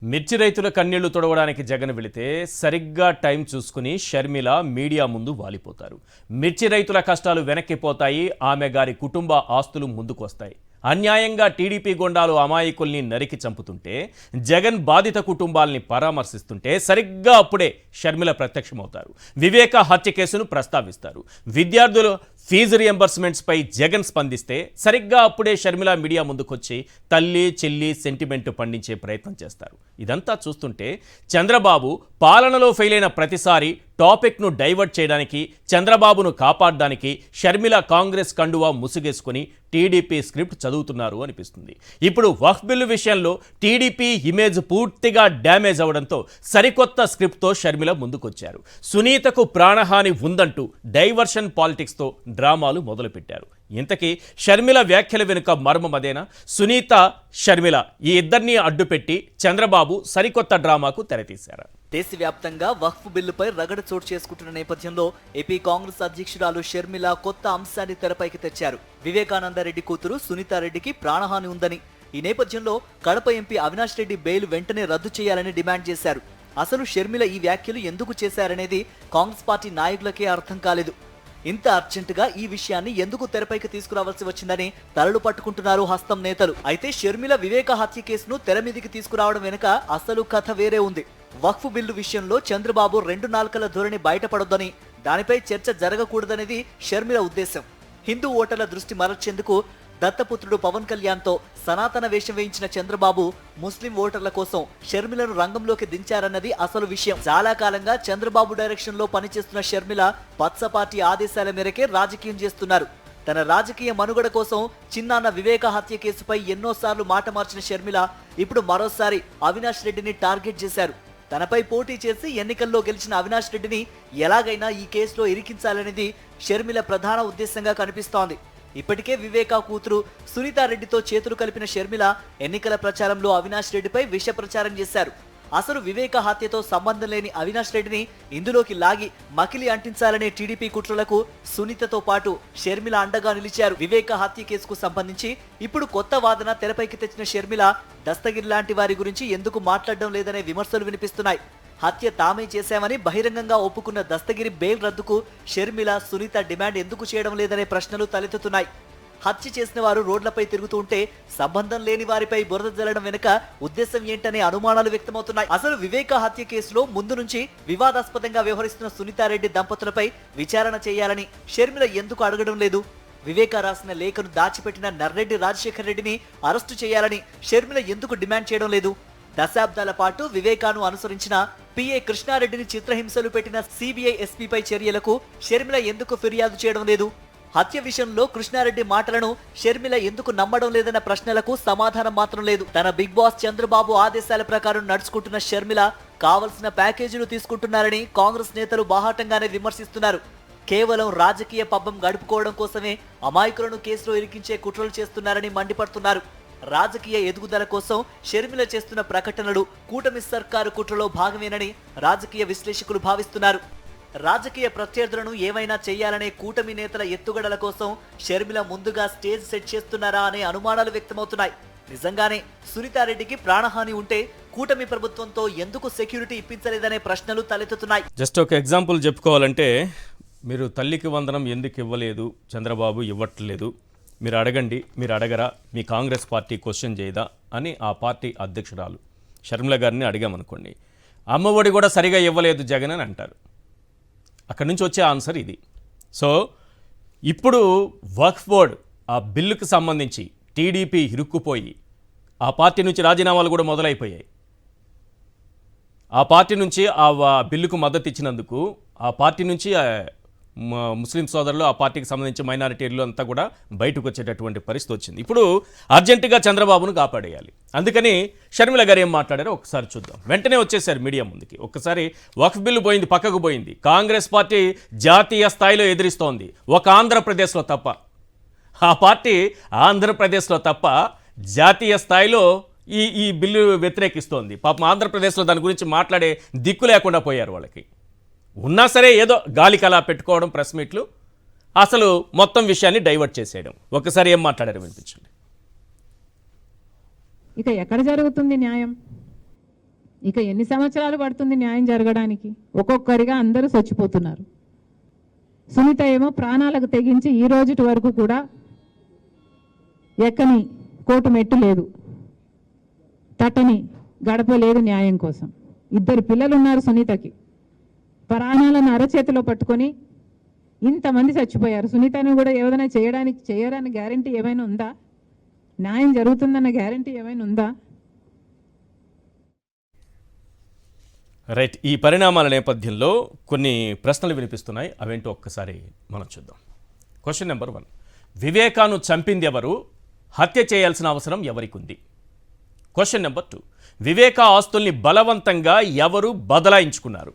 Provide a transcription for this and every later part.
మిర్చి రైతుల కన్నీళ్లు తొడవడానికి జగన్ వెళితే సరిగ్గా టైం చూసుకుని షర్మిల మీడియా ముందు వాలిపోతారు. మిర్చి రైతుల కష్టాలు వెనక్కిపోతాయి, ఆమె గారి కుటుంబ ఆస్తులు ముందుకు వస్తాయి. అన్యాయంగా టీడీపీ గొండాలు అమాయకుల్ని నరికి చంపుతుంటే, జగన్ బాధిత కుటుంబాల్ని పరామర్శిస్తుంటే సరిగ్గా అప్పుడే షర్మిల ప్రత్యక్షమవుతారు. వివేక హత్య కేసును ప్రస్తావిస్తారు. విద్యార్థులు ఫీజు రియంబర్స్మెంట్స్ పై జగన్ స్పందిస్తే సరిగ్గా అప్పుడే షర్మిల మీడియా ముందుకొచ్చి తల్లి చెల్లి సెంటిమెంట్ పండించే ప్రయత్నం చేస్తారు. ఇదంతా చూస్తుంటే చంద్రబాబు పాలనలో ఫెయిల్ అయిన ప్రతిసారి టాపిక్ను డైవర్ట్ చేయడానికి, చంద్రబాబును కాపాడడానికి షర్మిల కాంగ్రెస్ కండువా ముసుగేసుకుని టీడీపీ స్క్రిప్ట్ చదువుతున్నారు అనిపిస్తుంది. ఇప్పుడు వక్ఫ్ బిల్లు విషయంలో టీడీపీ ఇమేజ్ పూర్తిగా డ్యామేజ్ అవడంతో సరికొత్త స్క్రిప్ట్తో షర్మిల ముందుకొచ్చారు. సునీతకు ప్రాణహాని ఉందంటూ డైవర్షన్ పాలిటిక్స్తో డ్రామాలు మొదలుపెట్టారు. ఇంతకీ షర్మిల వ్యాఖ్యల వెనుక మర్మం అదేనా? సునీత, షర్మిల ఈ ఇద్దరినీ అడ్డుపెట్టి చంద్రబాబు సరికొత్త డ్రామాకు తెరతీశారు. దేశవ్యాప్తంగా వక్ఫ్ బిల్లుపై రగడ చోటు చేసుకుంటున్న నేపథ్యంలో ఏపీ కాంగ్రెస్ అధ్యక్షురాలు షర్మిల కొత్త అంశాన్ని తెరపైకి తెచ్చారు. వివేకానందరెడ్డి కూతురు సునీతారెడ్డికి ప్రాణహాని ఉందని, ఈ నేపథ్యంలో కడప ఎంపీ అవినాష్ రెడ్డి బెయిల్ వెంటనే రద్దు చేయాలని డిమాండ్ చేశారు. అసలు షర్మిల ఈ వ్యాఖ్యలు ఎందుకు చేశారనేది కాంగ్రెస్ పార్టీ నాయకులకే అర్థం కాలేదు. ఇంత అర్జెంటుగా ఈ విషయాన్ని ఎందుకు తెరపైకి తీసుకురావాల్సి వచ్చిందని తలలు పట్టుకుంటున్నారు హస్తం నేతలు. అయితే షర్మిల వివేక హత్య కేసును తెర మీదికి తీసుకురావడం వెనుక అసలు కథ వేరే ఉంది. వక్ఫ్ బిల్లు విషయంలో చంద్రబాబు 2 నాల్కల ధోరణి బయటపడొద్దని, దానిపై చర్చ జరగకూడదనేది షర్మిల ఉద్దేశం. హిందూ ఓటర్ల దృష్టి మరల్చేందుకు దత్తపుత్రుడు పవన్ కళ్యాణ్తో సనాతన వేషం వేయించిన చంద్రబాబు ముస్లిం ఓటర్ల కోసం షర్మిలను రంగంలోకి దించారన్నది అసలు విషయం. చాలా కాలంగా చంద్రబాబు డైరెక్షన్ లో పనిచేస్తున్న షర్మిల పచ్చ పార్టీ ఆదేశాల మేరకే రాజకీయం చేస్తున్నారు. తన రాజకీయ మనుగడ కోసం చిన్నాన్న వివేక హత్య కేసుపై ఎన్నోసార్లు మాట మార్చిన షర్మిల ఇప్పుడు మరోసారి అవినాష్ రెడ్డిని టార్గెట్ చేశారు. తనపై పోటీ చేసి ఎన్నికల్లో గెలిచిన అవినాష్ రెడ్డిని ఎలాగైనా ఈ కేసులో ఇరికించాలనేది షర్మిల ప్రధాన ఉద్దేశంగా కనిపిస్తోంది. ఇప్పటికే వివేకా కూతురు సునీతారెడ్డితో చేతులు కలిపిన షర్మిల ఎన్నికల ప్రచారంలో అవినాష్ రెడ్డిపై విష ప్రచారం చేశారు. అసలు వివేక హత్యతో సంబంధం లేని అవినాష్ రెడ్డిని ఇందులోకి లాగి మకిలి అంటించాలనే టీడీపీ కుట్రలకు సునీతతో పాటు షర్మిల అండగా నిలిచారు. వివేక హత్య కేసుకు సంబంధించి ఇప్పుడు కొత్త వాదన తెరపైకి తెచ్చిన షర్మిల దస్తగిరి లాంటి వారి గురించి ఎందుకు మాట్లాడడం లేదనే విమర్శలు వినిపిస్తున్నాయి. హత్య తామే చేశామని బహిరంగంగా ఒప్పుకున్న దస్తగిరి బెయిల్ రద్దుకు షర్మిల, సునీత డిమాండ్ ఎందుకు చేయడం లేదనే ప్రశ్నలు తలెత్తుతున్నాయి. హత్య చేసిన వారు రోడ్లపై తిరుగుతూ ఉంటే సంబంధం లేని వారిపై బురద జల్లడం వెనుక ఉద్దేశం ఏంటనే అనుమానాలు వ్యక్తమవుతున్నాయి. అసలు వివేక హత్య కేసులో ముందు నుంచి వివాదాస్పదంగా వ్యవహరిస్తున్న సునీతారెడ్డి దంపతులపై విచారణ చేయాలని షర్మిల ఎందుకు అడగడం లేదు? వివేక రాసిన లేఖను దాచిపెట్టిన నర్రెడ్డి రాజశేఖర్ రెడ్డిని అరెస్టు చేయాలని షర్మిల ఎందుకు డిమాండ్ చేయడం లేదు? దశాబ్దాల పాటు వివేకాను అనుసరించిన పిఏ కృష్ణారెడ్డిని చిత్రహింసలు పెట్టిన సిబిఐ ఎస్పీపై చర్యలకు షర్మిల ఎందుకు ఫిర్యాదు చేయడం లేదు? హత్య విషయంలో కృష్ణారెడ్డి మాటలను షర్మిల ఎందుకు నమ్మడం లేదన్న ప్రశ్నలకు సమాధానం మాత్రం లేదు. తన బిగ్ బాస్ చంద్రబాబు ఆదేశాల ప్రకారం నడుచుకుంటున్న షర్మిల కావలసిన ప్యాకేజీలు తీసుకుంటున్నారని కాంగ్రెస్ నేతలు బాహాటంగానే విమర్శిస్తున్నారు. కేవలం రాజకీయ పబ్బం గడుపుకోవడం కోసమే అమాయకులను కేసులో ఇరికించే కుట్రలు చేస్తున్నారని మండిపడుతున్నారు. రాజకీయ ఎదుగుదల కోసం షర్మిల చేస్తున్న ప్రకటనలు కూటమి సర్కారు కుట్రలో భాగమేనని రాజకీయ విశ్లేషకులు భావిస్తున్నారు. రాజకీయ ప్రత్యర్థులను ఏమైనా చేయాలనే కూటమి నేతల ఎత్తుగడల కోసం షర్మిల ముందుగా స్టేజ్ సెట్ చేస్తున్నారా అనే అనుమానాలు వ్యక్తమవుతున్నాయి. నిజంగానే సునీతారెడ్డికి ప్రాణహాని ఉంటే కూటమి ప్రభుత్వంతో ఎందుకు సెక్యూరిటీ ఇప్పించలేదనే ప్రశ్నలు తలెత్తుతున్నాయి. జస్ట్ ఒక ఎగ్జాంపుల్ చెప్పుకోవాలంటే, మీరు తల్లికి వందనం ఎందుకు ఇవ్వలేదు, చంద్రబాబు ఇవ్వట్లేదు, మీరు అడగండి, మీరు అడగరా, మీ కాంగ్రెస్ పార్టీ క్వశ్చన్ చేయదా అని ఆ పార్టీ అధ్యక్షురాలు షర్మిల గారిని అడిగామనుకోండి, అమ్మఒడి కూడా సరిగా ఇవ్వలేదు జగన్ అని అంటారు. అక్కడి నుంచి వచ్చే ఆన్సర్ ఇది. సో ఇప్పుడు వక్ఫ్ బోర్డ్ ఆ బిల్లుకు సంబంధించి టీడీపీ ఇరుక్కుపోయి ఆ పార్టీ నుంచి రాజీనామాలు కూడా మొదలైపోయాయి. ఆ పార్టీ నుంచి ఆ బిల్లుకు మద్దతు ఇచ్చినందుకు ఆ పార్టీ నుంచి ముస్లిం సోదరులు, ఆ పార్టీకి సంబంధించి మైనారిటీలు అంతా కూడా బయటకు వచ్చేటటువంటి పరిస్థితి వచ్చింది. ఇప్పుడు అర్జెంటుగా చంద్రబాబును కాపాడేయాలి. అందుకని షర్మిల గారు ఏం మాట్లాడారో ఒకసారి చూద్దాం. వెంటనే వచ్చేసారు మీడియా ముందుకి. ఒక్కసారి వక్ఫ్ బిల్లు పోయింది, పక్కకు పోయింది. కాంగ్రెస్ పార్టీ జాతీయ స్థాయిలో ఎదిరిస్తోంది, ఒక ఆంధ్రప్రదేశ్లో తప్ప. ఆ పార్టీ ఆంధ్రప్రదేశ్లో తప్ప జాతీయ స్థాయిలో ఈ బిల్లు వ్యతిరేకిస్తోంది. పాపం ఆంధ్రప్రదేశ్లో దాని గురించి మాట్లాడే దిక్కు లేకుండా పోయారు. వాళ్ళకి ఉన్నా సరే ఏదో గాలికి అలా పెట్టుకోవడం, ప్రెస్ మీట్లు, అసలు మొత్తం విషయాన్ని డైవర్ట్ చేసేయడం. ఒకసారి ఏం మాట్లాడారు వినిపించండి. ఇక ఎక్కడ జరుగుతుంది న్యాయం? ఇక ఎన్ని సంవత్సరాలు పడుతుంది న్యాయం జరగడానికి? ఒక్కొక్కరిగా అందరూ చచ్చిపోతున్నారు. సునీత ఏమో ప్రాణాలకు తెగించి ఈ రోజుటి వరకు కూడా ఎక్కని కోర్టు మెట్టు లేదు, తట్టని గడప లేదు న్యాయం కోసం. 2 పిల్లలు ఉన్నారు సునీతకి. ప్రాణాలను అరచేతిలో పట్టుకొని ఇంతమంది చచ్చిపోయారు. సునీతను కూడా ఏదైనా చేయడానికి గ్యారంటీ ఏమైనా ఉందా? న్యాయం జరుగుతుందన్న గ్యారంటీ ఏమైనా ఉందా? రైట్. ఈ పరిణామాల నేపథ్యంలో కొన్ని ప్రశ్నలు వినిపిస్తున్నాయి. అవేంటో ఒక్కసారి మనం చూద్దాం. క్వశ్చన్ నెంబర్ 1, వివేకాను చంపింది ఎవరు? హత్య చేయాల్సిన అవసరం ఎవరికి ఉంది? క్వశ్చన్ నెంబర్ 2, వివేక ఆస్తుల్ని బలవంతంగా ఎవరు బదలాయించుకున్నారు?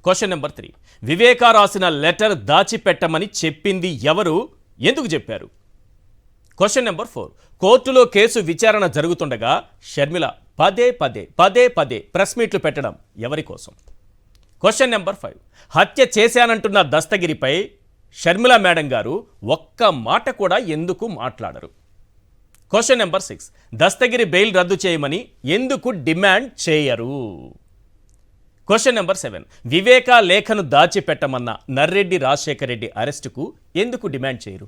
క్వశ్చన్ నెంబర్ 3, వివేక రాసిన లెటర్ దాచిపెట్టమని చెప్పింది ఎవరు? ఎందుకు చెప్పారు? క్వశ్చన్ నెంబర్ 4, కోర్టులో కేసు విచారణ జరుగుతుండగా షర్మిల పదే పదే ప్రెస్ మీట్లు పెట్టడం ఎవరి కోసం? క్వశ్చన్ నెంబర్ 5, హత్య చేశానంటున్న దస్తగిరిపై షర్మిల మేడం గారు ఒక్క మాట కూడా ఎందుకు మాట్లాడరు? క్వశ్చన్ నెంబర్ 6, దస్తగిరి బెయిల్ రద్దు చేయమని ఎందుకు డిమాండ్ చేయరు? క్వశ్చన్ నెంబర్ 7, వివేక లేఖను దాచిపెట్టమన్న నర్రెడ్డి రాజశేఖర్ రెడ్డి అరెస్టుకు ఎందుకు డిమాండ్ చేయరు?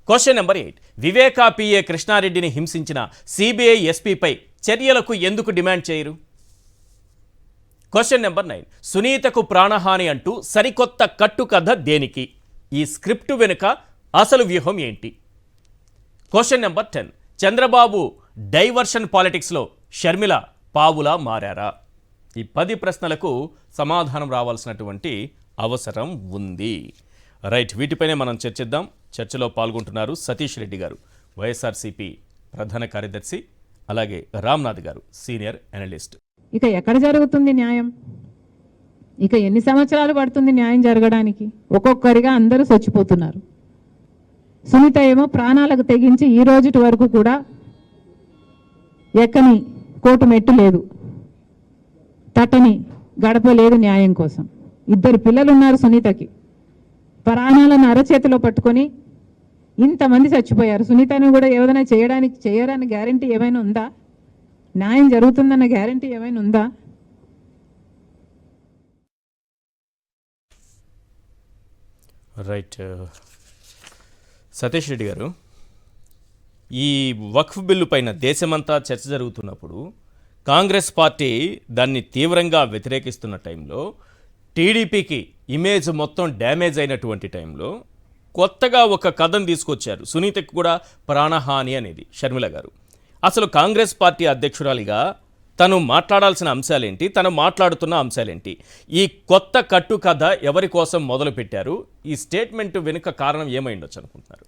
క్వశ్చన్ నెంబర్ 8, వివేకా పిఏ కృష్ణారెడ్డిని హింసించిన సిబిఐ ఎస్పీపై చర్యలకు ఎందుకు డిమాండ్ చేయరు? క్వశ్చన్ నెంబర్ 9, సునీతకు ప్రాణహాని అంటూ సరికొత్త కట్టుకథ దేనికి? ఈ స్క్రిప్టు వెనుక అసలు వ్యూహం ఏంటి? క్వశ్చన్ నెంబర్ 10, చంద్రబాబు డైవర్షన్ పాలిటిక్స్లో షర్మిల పావులా మారారా? ఈ 10 ప్రశ్నలకు సమాధానం రావాల్సినటువంటి అవసరం ఉంది. రైట్, వీటిపైనే మనం చర్చిద్దాం. చర్చలో పాల్గొంటున్నారు సతీష్ రెడ్డి గారు, వైఎస్ఆర్సీపీ ప్రధాన కార్యదర్శి, అలాగే రామ్నాథ్ గారు, సీనియర్ అనలిస్ట్. ఇక ఎక్కడ జరుగుతుంది న్యాయం? ఇక ఎన్ని సంవత్సరాలు పడుతుంది న్యాయం జరగడానికి? ఒక్కొక్కరిగా అందరూ చచ్చిపోతున్నారు. సునీత ఏమో ప్రాణాలకు తెగించి ఈ రోజుటి వరకు కూడా ఎక్కని కోర్టు మెట్టు లేదు, తట్టని గడప లేదు న్యాయం కోసం. 2 పిల్లలు ఉన్నారు సునీతకి. ప్రాణాలను అరచేతిలో పట్టుకొని ఇంతమంది చచ్చిపోయారు. సునీతను కూడా ఏదైనా చేయడానికి గ్యారంటీ ఏమైనా ఉందా? న్యాయం జరుగుతుందన్న గ్యారంటీ ఏమైనా ఉందా? రైట్. సతీష్ రెడ్డి గారు, ఈ వక్ఫ్ బిల్లు పైన దేశమంతా చర్చ జరుగుతున్నప్పుడు కాంగ్రెస్ పార్టీ దాన్ని తీవ్రంగా వ్యతిరేకిస్తున్న టైంలో, టీడీపీకి ఇమేజ్ మొత్తం డ్యామేజ్ అయినటువంటి టైంలో కొత్తగా ఒక కథను తీసుకొచ్చారు. సునీతకు కూడా ప్రాణహాని అనేది షర్మిల గారు. అసలు కాంగ్రెస్ పార్టీ అధ్యక్షురాలిగా తను మాట్లాడాల్సిన అంశాలేంటి, తను మాట్లాడుతున్న అంశాలేంటి? ఈ కొత్త కట్టు కథ ఎవరి కోసం మొదలు పెట్టారు? ఈ స్టేట్మెంట్ వెనుక కారణం ఏమై ఉండొచ్చు అనుకుంటున్నారు?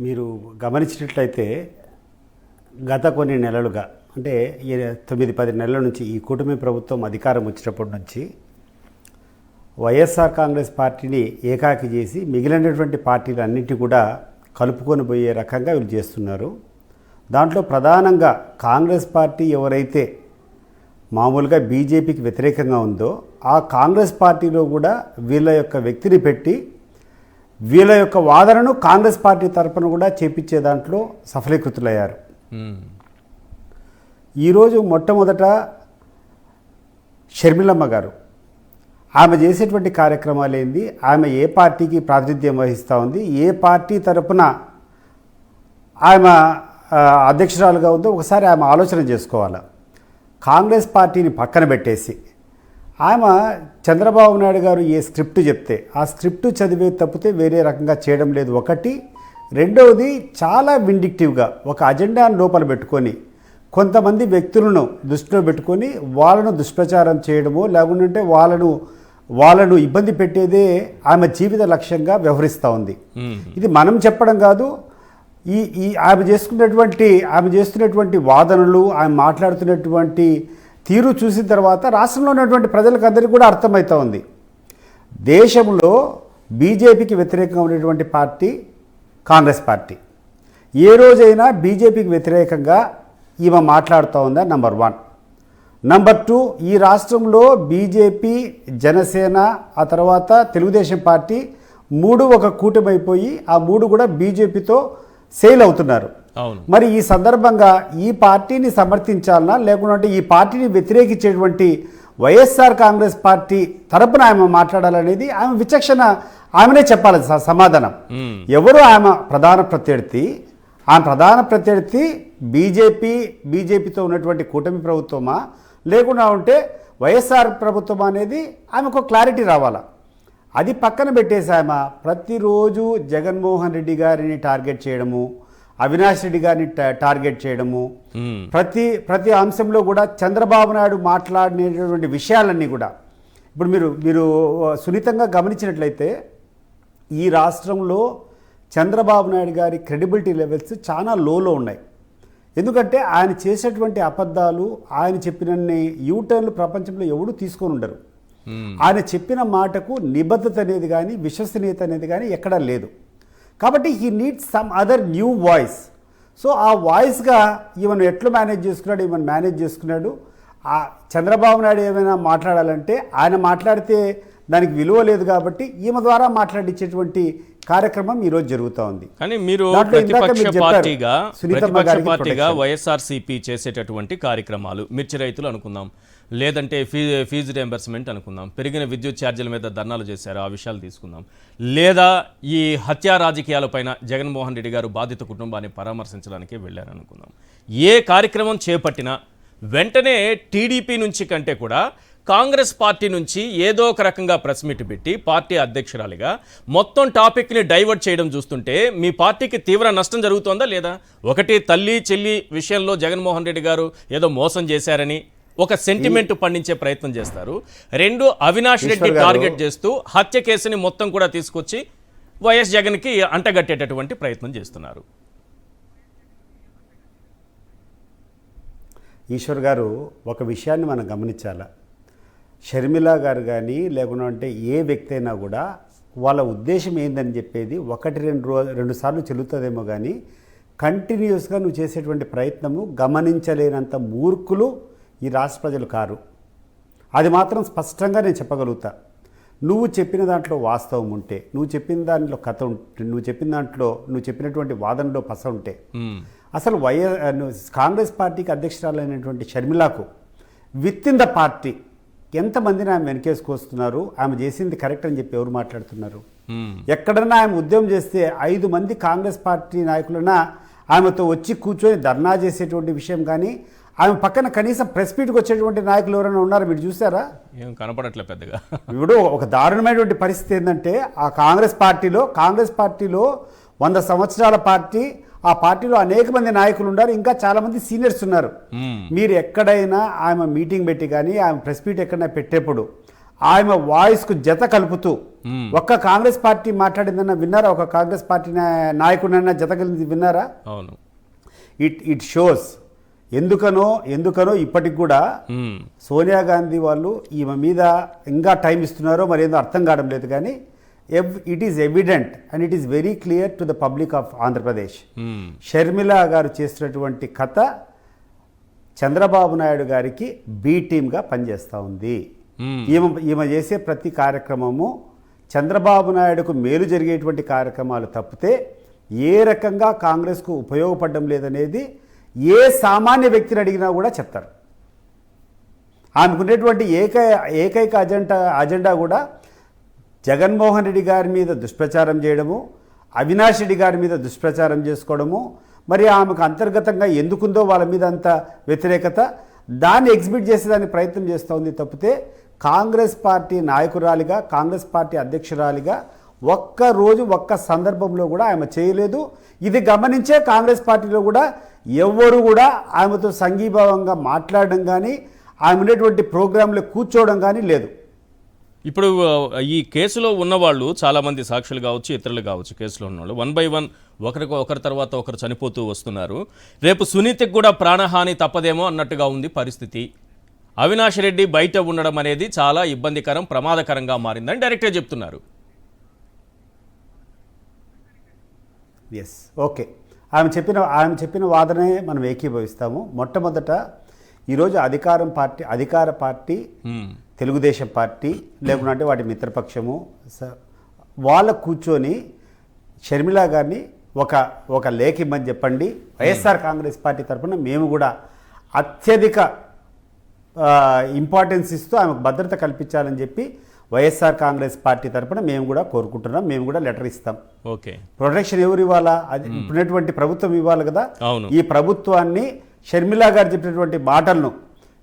మీరు గమనించినట్లయితే గత కొన్ని నెలలుగా, అంటే 9-10 నెలల నుంచి ఈ కూటమి ప్రభుత్వం అధికారం వచ్చినప్పటి నుంచి వైఎస్ఆర్ కాంగ్రెస్ పార్టీని ఏకాకి చేసి మిగిలినటువంటి పార్టీలన్నింటి కూడా కలుపుకొని పోయే రకంగా వీళ్ళు చేస్తున్నారు. దాంట్లో ప్రధానంగా కాంగ్రెస్ పార్టీ ఎవరైతే మామూలుగా బీజేపీకి వ్యతిరేకంగా ఉందో ఆ కాంగ్రెస్ పార్టీలో కూడా వీళ్ళ యొక్క వ్యక్తిని పెట్టి వీళ్ళ యొక్క వాదనను కాంగ్రెస్ పార్టీ తరఫున కూడా చేపించే దాంట్లో సఫలీకృతులయ్యారు. ఈరోజు మొట్టమొదట షర్మిలమ్మ గారు ఆమె చేసేటువంటి కార్యక్రమాలు ఏంది, ఆమె ఏ పార్టీకి ప్రాతినిధ్యం వహిస్తూ ఉంది, ఏ పార్టీ తరపున ఆమె అధ్యక్షురాలుగా ఉందో ఒకసారి ఆమె ఆలోచన చేసుకోవాలి. కాంగ్రెస్ పార్టీని పక్కన పెట్టేసి ఆమె చంద్రబాబు నాయుడు గారు ఏ స్క్రిప్ట్ చెప్తే ఆ స్క్రిప్ట్ చదివే తప్పితే వేరే రకంగా చేయడం లేదు. ఒకటి. రెండవది, చాలా విండిక్టివ్గా ఒక అజెండాను లోపల పెట్టుకొని కొంతమంది వ్యక్తులను దృష్టిలో పెట్టుకొని వాళ్ళను దుష్ప్రచారం చేయడమో లేకుంటే వాళ్ళను ఇబ్బంది పెట్టేదే ఆమె జీవిత లక్ష్యంగా వ్యవహరిస్తూ ఉంది. ఇది మనం చెప్పడం కాదు. ఆమె చేస్తున్నటువంటి వాదనలు, ఆమె మాట్లాడుతున్నటువంటి తీరు చూసిన తర్వాత రాష్ట్రంలో ఉన్నటువంటి ప్రజలకు అందరికీ కూడా అర్థమవుతూ ఉంది. దేశంలో బీజేపీకి వ్యతిరేకంగా ఉన్నటువంటి పార్టీ కాంగ్రెస్ పార్టీ. ఏ రోజైనా బీజేపీకి వ్యతిరేకంగా ఈమె మాట్లాడుతూ ఉందా? నంబర్ 1. నంబర్ 2, ఈ రాష్ట్రంలో బీజేపీ, జనసేన, ఆ తర్వాత తెలుగుదేశం పార్టీ 3 ఒక కూటమైపోయి ఆ 3 కూడా బీజేపీతో సేల్ అవుతున్నారు. అవును. మరి ఈ సందర్భంగా ఈ పార్టీని సమర్థించాలన్నా లేకుంటే ఈ పార్టీని వ్యతిరేకించేటువంటి వైఎస్ఆర్ కాంగ్రెస్ పార్టీ తరపున ఆమె మాట్లాడాలనేది ఆమె విచక్షణ, ఆమెనే చెప్పాలి సమాధానం. ఎవరు ఆమె ప్రధాన ప్రత్యర్థి? ఆమె ప్రధాన ప్రత్యర్థి బీజేపీతో ఉన్నటువంటి కూటమి ప్రభుత్వమా, లేకుండా ఉంటే వైఎస్ఆర్ ప్రభుత్వం అనేది ఆమెకు క్లారిటీ రావాలా. అది పక్కన పెట్టేసి ఆమె ప్రతిరోజు జగన్మోహన్ రెడ్డి గారిని టార్గెట్ చేయడము, అవినాష్ రెడ్డి గారిని టార్గెట్ చేయడము, ప్రతి అంశంలో కూడా చంద్రబాబు నాయుడు మాట్లాడినటువంటి విషయాలన్నీ కూడా ఇప్పుడు మీరు సున్నితంగా గమనించినట్లయితే ఈ రాష్ట్రంలో చంద్రబాబు నాయుడు గారి క్రెడిబిలిటీ లెవెల్స్ చాలా లోలో ఉన్నాయి. ఎందుకంటే ఆయన చేసేటువంటి అబద్ధాలు, ఆయన చెప్పినన్ని యూటర్న్లు ప్రపంచంలో ఎవడూ తీసుకొని ఉండరు. ఆయన చెప్పిన మాటకు నిబద్ధత అనేది కానీ విశ్వసనీయత అనేది కానీ ఎక్కడా లేదు. కాబట్టి he needs some other new voice. So ఆ వాయిస్గా ఈవెన్ ఎట్లా మేనేజ్ చేసుకున్నాడు. ఆ చంద్రబాబు నాయుడు ఏమైనా మాట్లాడాలంటే ఆయన మాట్లాడితే దానికి విలువ లేదు కాబట్టి ఈమె ద్వారా మాట్లాడించేటువంటి కార్యక్రమం ఈరోజు జరుగుతూ ఉంది. కానీ మీరు ప్రతిపక్ష పార్టీగా వైఎస్ఆర్సీపీ చేసేటటువంటి కార్యక్రమాలు, మిర్చి రైతులు అనుకుందాం, లేదంటే ఫీజు రియంబర్స్మెంట్ అనుకుందాం, పెరిగిన విద్యుత్ ఛార్జీల మీద ధర్నాలు చేశారు, ఆ విషయాలు తీసుకుందాం, లేదా ఈ హత్యా రాజకీయాలపైన జగన్మోహన్ రెడ్డి గారు బాధిత కుటుంబాన్ని పరామర్శించడానికి వెళ్ళారు అనుకుందాం. ఏ కార్యక్రమం చేపట్టినా వెంటనే టీడీపీ నుంచి కంటే కూడా కాంగ్రెస్ పార్టీ నుంచి ఏదో ఒక రకంగా ప్రెస్ మీట్ పెట్టి పార్టీ అధ్యక్షురాలిగా మొత్తం టాపిక్ని డైవర్ట్ చేయడం చూస్తుంటే మీ పార్టీకి తీవ్ర నష్టం జరుగుతోందా లేదా? ఒకటి, తల్లి చెల్లి విషయంలో జగన్మోహన్ రెడ్డి గారు ఏదో మోసం చేశారని ఒక సెంటిమెంట్ పండించే ప్రయత్నం చేస్తారు. రెండు, అవినాష్ రెడ్డి టార్గెట్ చేస్తూ హత్య కేసుని మొత్తం కూడా తీసుకొచ్చి వైఎస్ జగన్కి అంటగట్టేటటువంటి ప్రయత్నం చేస్తున్నారు. ఈశ్వర్ గారు, ఒక విషయాన్ని మనం గమనించాలా. షర్మిల గారు కానీ లేకుంటే ఏ వ్యక్తి అయినా కూడా వాళ్ళ ఉద్దేశం ఏందని చెప్పేది ఒకటి రెండు సార్లు చెల్లుతుందేమో కానీ కంటిన్యూస్గా నువ్వు చేసేటువంటి ప్రయత్నము గమనించలేనంత మూర్ఖులు ఈ రాష్ట్ర ప్రజలు కారు. అది మాత్రం స్పష్టంగా నేను చెప్పగలుగుతా. నువ్వు చెప్పిన దాంట్లో వాస్తవం ఉంటే, నువ్వు చెప్పిన దాంట్లో కథ ఉంటే, నువ్వు చెప్పినటువంటి వాదనలో పస ఉంటే, అసలు కాంగ్రెస్ పార్టీకి అధ్యక్షురాలైనటువంటి షర్మిలకు విత్ ఇన్ ద పార్టీ ఎంతమందిని ఆమె వెనకేసుకొస్తున్నారు? ఆమె చేసింది కరెక్ట్ అని చెప్పి ఎవరు మాట్లాడుతున్నారు? ఎక్కడన్నా ఆమె ఉద్యమం చేస్తే 5 మంది కాంగ్రెస్ పార్టీ నాయకులన్నా ఆమెతో వచ్చి కూర్చొని ధర్నా చేసేటువంటి విషయం కానీ, ఆమె పక్కన కనీసం ప్రెస్ మీట్కి వచ్చేటువంటి నాయకులు ఎవరైనా ఉన్నారో మీరు చూసారా? ఏం కనపడట్లేదు పెద్దగా. ఇప్పుడు ఒక దారుణమైనటువంటి పరిస్థితి ఏంటంటే ఆ కాంగ్రెస్ పార్టీలో 100 సంవత్సరాల పార్టీ, ఆ పార్టీలో అనేక మంది నాయకులు ఉన్నారు, ఇంకా చాలా మంది సీనియర్స్ ఉన్నారు. మీరు ఎక్కడైనా ఆమె మీటింగ్ పెట్టి కానీ ఆమె ప్రెస్ మీట్ ఎక్కడైనా పెట్టేప్పుడు ఆమె వాయిస్కు జత కలుపుతూ ఒక్క కాంగ్రెస్ పార్టీ మాట్లాడిందన్నా విన్నారా? ఒక కాంగ్రెస్ పార్టీ నాయకుడైనా జత కలిసి విన్నారా? అవును. It shows. ఎందుకనో ఇప్పటికి కూడా సోనియా గాంధీ వాళ్ళు ఈమె మీద ఇంకా టైం ఇస్తున్నారో మరి ఏందో అర్థం కావడం లేదు. కానీ it is evident and it is very clear to the public of Andhra Pradesh. Sharmila గారు చేసినటువంటి కథ చంద్రబాబు నాయుడు గారికి బి టీమ్గా పనిచేస్తూ ఉంది. ఈమె చేసే ప్రతి కార్యక్రమము చంద్రబాబు నాయుడుకు మేలు జరిగేటువంటి కార్యక్రమాలు తప్పితే ఏ రకంగా కాంగ్రెస్కు ఉపయోగపడడం లేదనేది ఏ సామాన్య వ్యక్తిని అడిగినా కూడా చెప్తారు. ఆమెకున్నటువంటి ఏకైక అజెండా కూడా జగన్మోహన్ రెడ్డి గారి మీద దుష్ప్రచారం చేయడము, అవినాష్ రెడ్డి గారి మీద దుష్ప్రచారం చేసుకోవడము, మరి ఆమెకు అంతర్గతంగా ఎందుకుందో వాళ్ళ మీద అంత వ్యతిరేకత, దాన్ని ఎగ్జిబిట్ చేసేదానికి ప్రయత్నం చేస్తూ ఉంది తప్పితే కాంగ్రెస్ పార్టీ నాయకురాలిగా, కాంగ్రెస్ పార్టీ అధ్యక్షురాలిగా ఒక్క సందర్భంలో కూడా ఆమె చేయలేదు. ఇది గమనించే కాంగ్రెస్ పార్టీలో కూడా ఎవరు కూడా ఆమెతో సంఘీభావంగా మాట్లాడడం కానీ, ఆమె ఉండేటువంటి ప్రోగ్రాంలో కూర్చోవడం కానీ లేదు. ఇప్పుడు ఈ కేసులో ఉన్నవాళ్ళు చాలామంది సాక్షులు కావచ్చు, ఇతరులు కావచ్చు, కేసులో ఉన్నవాళ్ళు 1 by 1 ఒకరి తర్వాత ఒకరు చనిపోతూ వస్తున్నారు. రేపు సునీతకు కూడా ప్రాణహాని తప్పదేమో అన్నట్టుగా ఉంది పరిస్థితి. అవినాష్ రెడ్డి బయట ఉండడం అనేది చాలా ఇబ్బందికరం, ప్రమాదకరంగా మారిందని డైరెక్ట్గా చెప్తున్నారు. Yes, okay. ఆమె చెప్పిన వాదనే మనం ఏకీభవిస్తాము. మొట్టమొదట ఈరోజు అధికార పార్టీ తెలుగుదేశం పార్టీ లేకుంటే వాటి మిత్రపక్షము వాళ్ళ కూర్చొని షర్మిల గారిని ఒక లేఖ ఇమ్మని చెప్పండి. వైఎస్ఆర్ కాంగ్రెస్ పార్టీ తరఫున మేము కూడా అత్యధిక ఇంపార్టెన్స్ ఇస్తూ ఆమెకు భద్రత కల్పించాలని చెప్పి వైఎస్ఆర్ కాంగ్రెస్ పార్టీ తరఫున మేము కూడా కోరుకుంటున్నాం. మేము కూడా లెటర్ ఇస్తాం. ఓకే, ప్రొటెక్షన్ ఎవరు ఇవ్వాలా? అది ఇప్పుడున్నటువంటి ప్రభుత్వం ఇవ్వాలి కదా. అవును. ఈ ప్రభుత్వాన్ని షర్మిలా గారు చెప్పినటువంటి మాటలను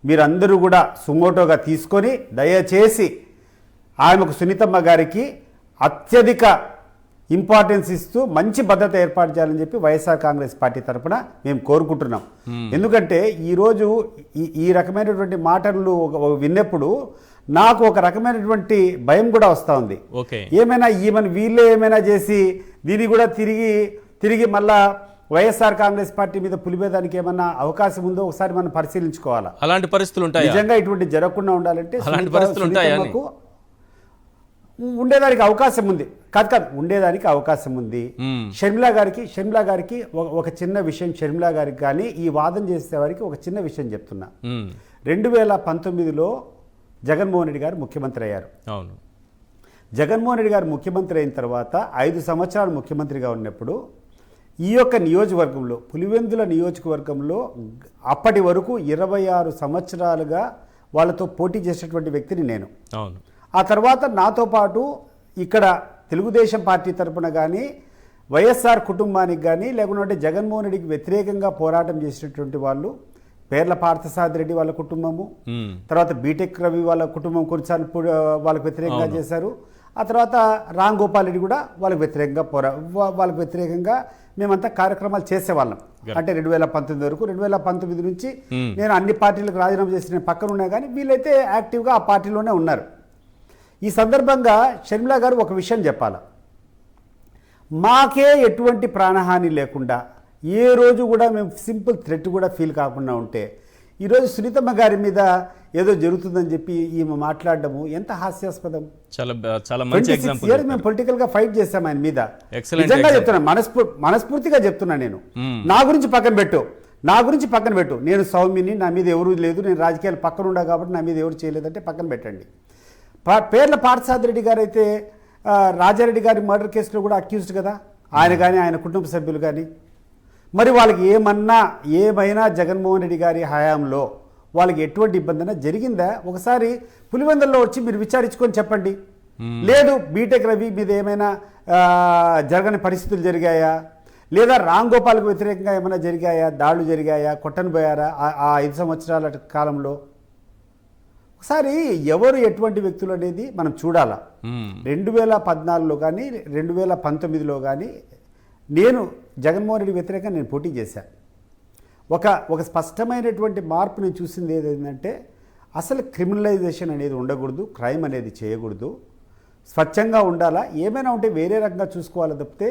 మీరందరూ కూడా సుమోటోగా తీసుకొని దయచేసి ఆమెకు సునీతమ్మ గారికి అత్యధిక ఇంపార్టెన్స్ ఇస్తూ మంచి భద్రత ఏర్పాటు చేయాలని చెప్పి వైఎస్ఆర్ కాంగ్రెస్ పార్టీ తరఫున మేము కోరుకుంటున్నాం. ఎందుకంటే ఈరోజు ఈ రకమైనటువంటి మాటలు విన్నప్పుడు నాకు ఒక రకమైనటువంటి భయం కూడా వస్తూ ఉంది. ఏమైనా ఈమెను వీళ్ళే ఏమైనా చేసి దీన్ని కూడా తిరిగి మళ్ళా వైఎస్ఆర్ కాంగ్రెస్ పార్టీ మీద పులిపేదానికి ఏమన్నా అవకాశం ఉందో ఒకసారి మనం పరిశీలించుకోవాలా. అలాంటి పరిస్థితులు ఉంటాయి. నిజంగా ఇటువంటి జరగకుండా ఉండాలంటే అలాంటి పరిస్థితులు ఉంటాయా? ఉండేదానికి అవకాశం ఉంది. కాదు ఉండేదానికి అవకాశం ఉంది. షర్మిలా గారికి ఒక చిన్న విషయం, షర్మిలా గారికి కానీ ఈ వాదన చేసే వారికి ఒక చిన్న విషయం చెప్తున్నా. 2019లో జగన్మోహన్ రెడ్డి గారు ముఖ్యమంత్రి అయ్యారు. అవును. జగన్మోహన్ రెడ్డి గారు ముఖ్యమంత్రి అయిన తర్వాత 5 సంవత్సరాలు ముఖ్యమంత్రిగా ఉన్నప్పుడు ఈ యొక్క నియోజకవర్గంలో, పులివెందుల నియోజకవర్గంలో అప్పటి వరకు 26 సంవత్సరాలుగా వాళ్ళతో పోటీ చేసేటువంటి వ్యక్తిని నేను. అవును. ఆ తర్వాత నాతో పాటు ఇక్కడ తెలుగుదేశం పార్టీ తరపున కానీ వైఎస్ఆర్ కుటుంబానికి కానీ లేకుంటే జగన్మోహన్ రెడ్డికి వ్యతిరేకంగా పోరాటం చేసినటువంటి వాళ్ళు పేర్ల పార్థసారథి రెడ్డి వాళ్ళ కుటుంబము, తర్వాత బీటెక్ రవి వాళ్ళ కుటుంబం కొన్నిసార్లు వాళ్ళకి వ్యతిరేకంగా చేశారు. ఆ తర్వాత రామ్ గోపాల్ రెడ్డి కూడా వాళ్ళకి వ్యతిరేకంగా మేమంతా కార్యక్రమాలు చేసేవాళ్ళం. అంటే 2019 వరకు. 2019 నుంచి నేను అన్ని పార్టీలకు రాజీనామా చేసిన పక్కన ఉన్నా కానీ వీళ్ళైతే యాక్టివ్గా ఆ పార్టీలోనే ఉన్నారు. ఈ సందర్భంగా షర్మిలా గారు ఒక విషయం చెప్పాలి. మాకే ఎటువంటి ప్రాణహాని లేకుండా ఏ రోజు కూడా మేము సింపుల్ థ్రెట్ కూడా ఫీల్ కాకుండా ఉంటే ఈరోజు సునీతమ్మ గారి మీద ఏదో జరుగుతుందని చెప్పి ఈమె మాట్లాడడము ఎంత హాస్యాస్పదం. చాలా మంచి ఎగ్జాంపుల్. మేము పొలిటికల్ గా ఫైట్ చేస్తాం ఆయన మీద. నిజంగా చెప్తున్నా, మనస్ఫూర్తిగా చెప్తున్నా. నేను నా గురించి పక్కన పెట్టు. నేను సౌమ్యని, నా మీద ఎవరూ లేదు, నేను రాజకీయాలు పక్కన ఉండా కాబట్టి నా మీద ఎవరు చేయలేదంటే పక్కన పెట్టండి. పేర్ల పార్థసారథి రెడ్డి గారు అయితే రాజారెడ్డి గారి మర్డర్ కేసులో కూడా అక్యూజ్డ్ కదా, ఆయన కానీ ఆయన కుటుంబ సభ్యులు కానీ. మరి వాళ్ళకి ఏమైనా జగన్మోహన్ రెడ్డి గారి హయాంలో వాళ్ళకి ఎటువంటి ఇబ్బంది అయినా జరిగిందా? ఒకసారి పులివెందుల్లో వచ్చి మీరు విచారించుకొని చెప్పండి. లేదు బీటెక్ రవి మీద ఏమైనా జరగని పరిస్థితులు జరిగాయా, లేదా రామ్ గోపాల్కి వ్యతిరేకంగా ఏమైనా జరిగాయా, దాడులు జరిగాయా, కొట్టని పోయారా ఆ 5 సంవత్సరాల కాలంలో? ఒకసారి ఎవరు ఎటువంటి వ్యక్తులు అనేది మనం చూడాలా. 2014లో కానీ 2019లో కానీ నేను జగన్మోహన్ రెడ్డి వ్యతిరేకంగా నేను పోటీ చేశాను. ఒక స్పష్టమైనటువంటి మార్పు నేను చూసింది ఏదంటే అసలు క్రిమినలైజేషన్ అనేది ఉండకూడదు, క్రైమ్ అనేది చేయకూడదు, స్వచ్ఛంగా ఉండాలా, ఏమైనా ఉంటే వేరే రకంగా చూసుకోవాలి తప్పితే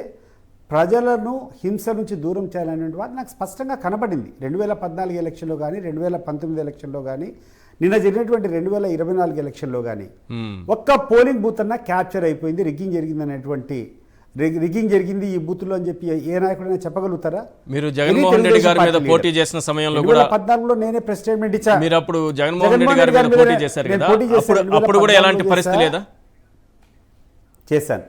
ప్రజలను హింస నుంచి దూరం చేయాలనేటువంటి వాటి నాకు స్పష్టంగా కనపడింది. 2014 ఎలక్షన్లో కానీ 2019 ఎలక్షన్లో కానీ నిన్న జరిగినటువంటి 2024 ఎలక్షన్లో కానీ ఒక్క పోలింగ్ బూత్ అన్నా క్యాప్చర్ అయిపోయింది, రిగ్గింగ్ జరిగింది ఈ బూత్లో అని చెప్పి ఏ నాయకుడైనా చెప్పగలుగుతారా? మీరు జగన్మోహన్ రెడ్డి గారి మీద పోటీ చేసిన సమయంలో కూడా 2014లో నేనే ప్రెస్ స్టేట్మెంట్ ఇచ్చా. మీరు అప్పుడు జగన్మోహన్ రెడ్డి గారి మీద పోటీ చేశారు కదా, అప్పుడు కూడా ఎలాంటి పరిస్థితి లేదా? చేశాను.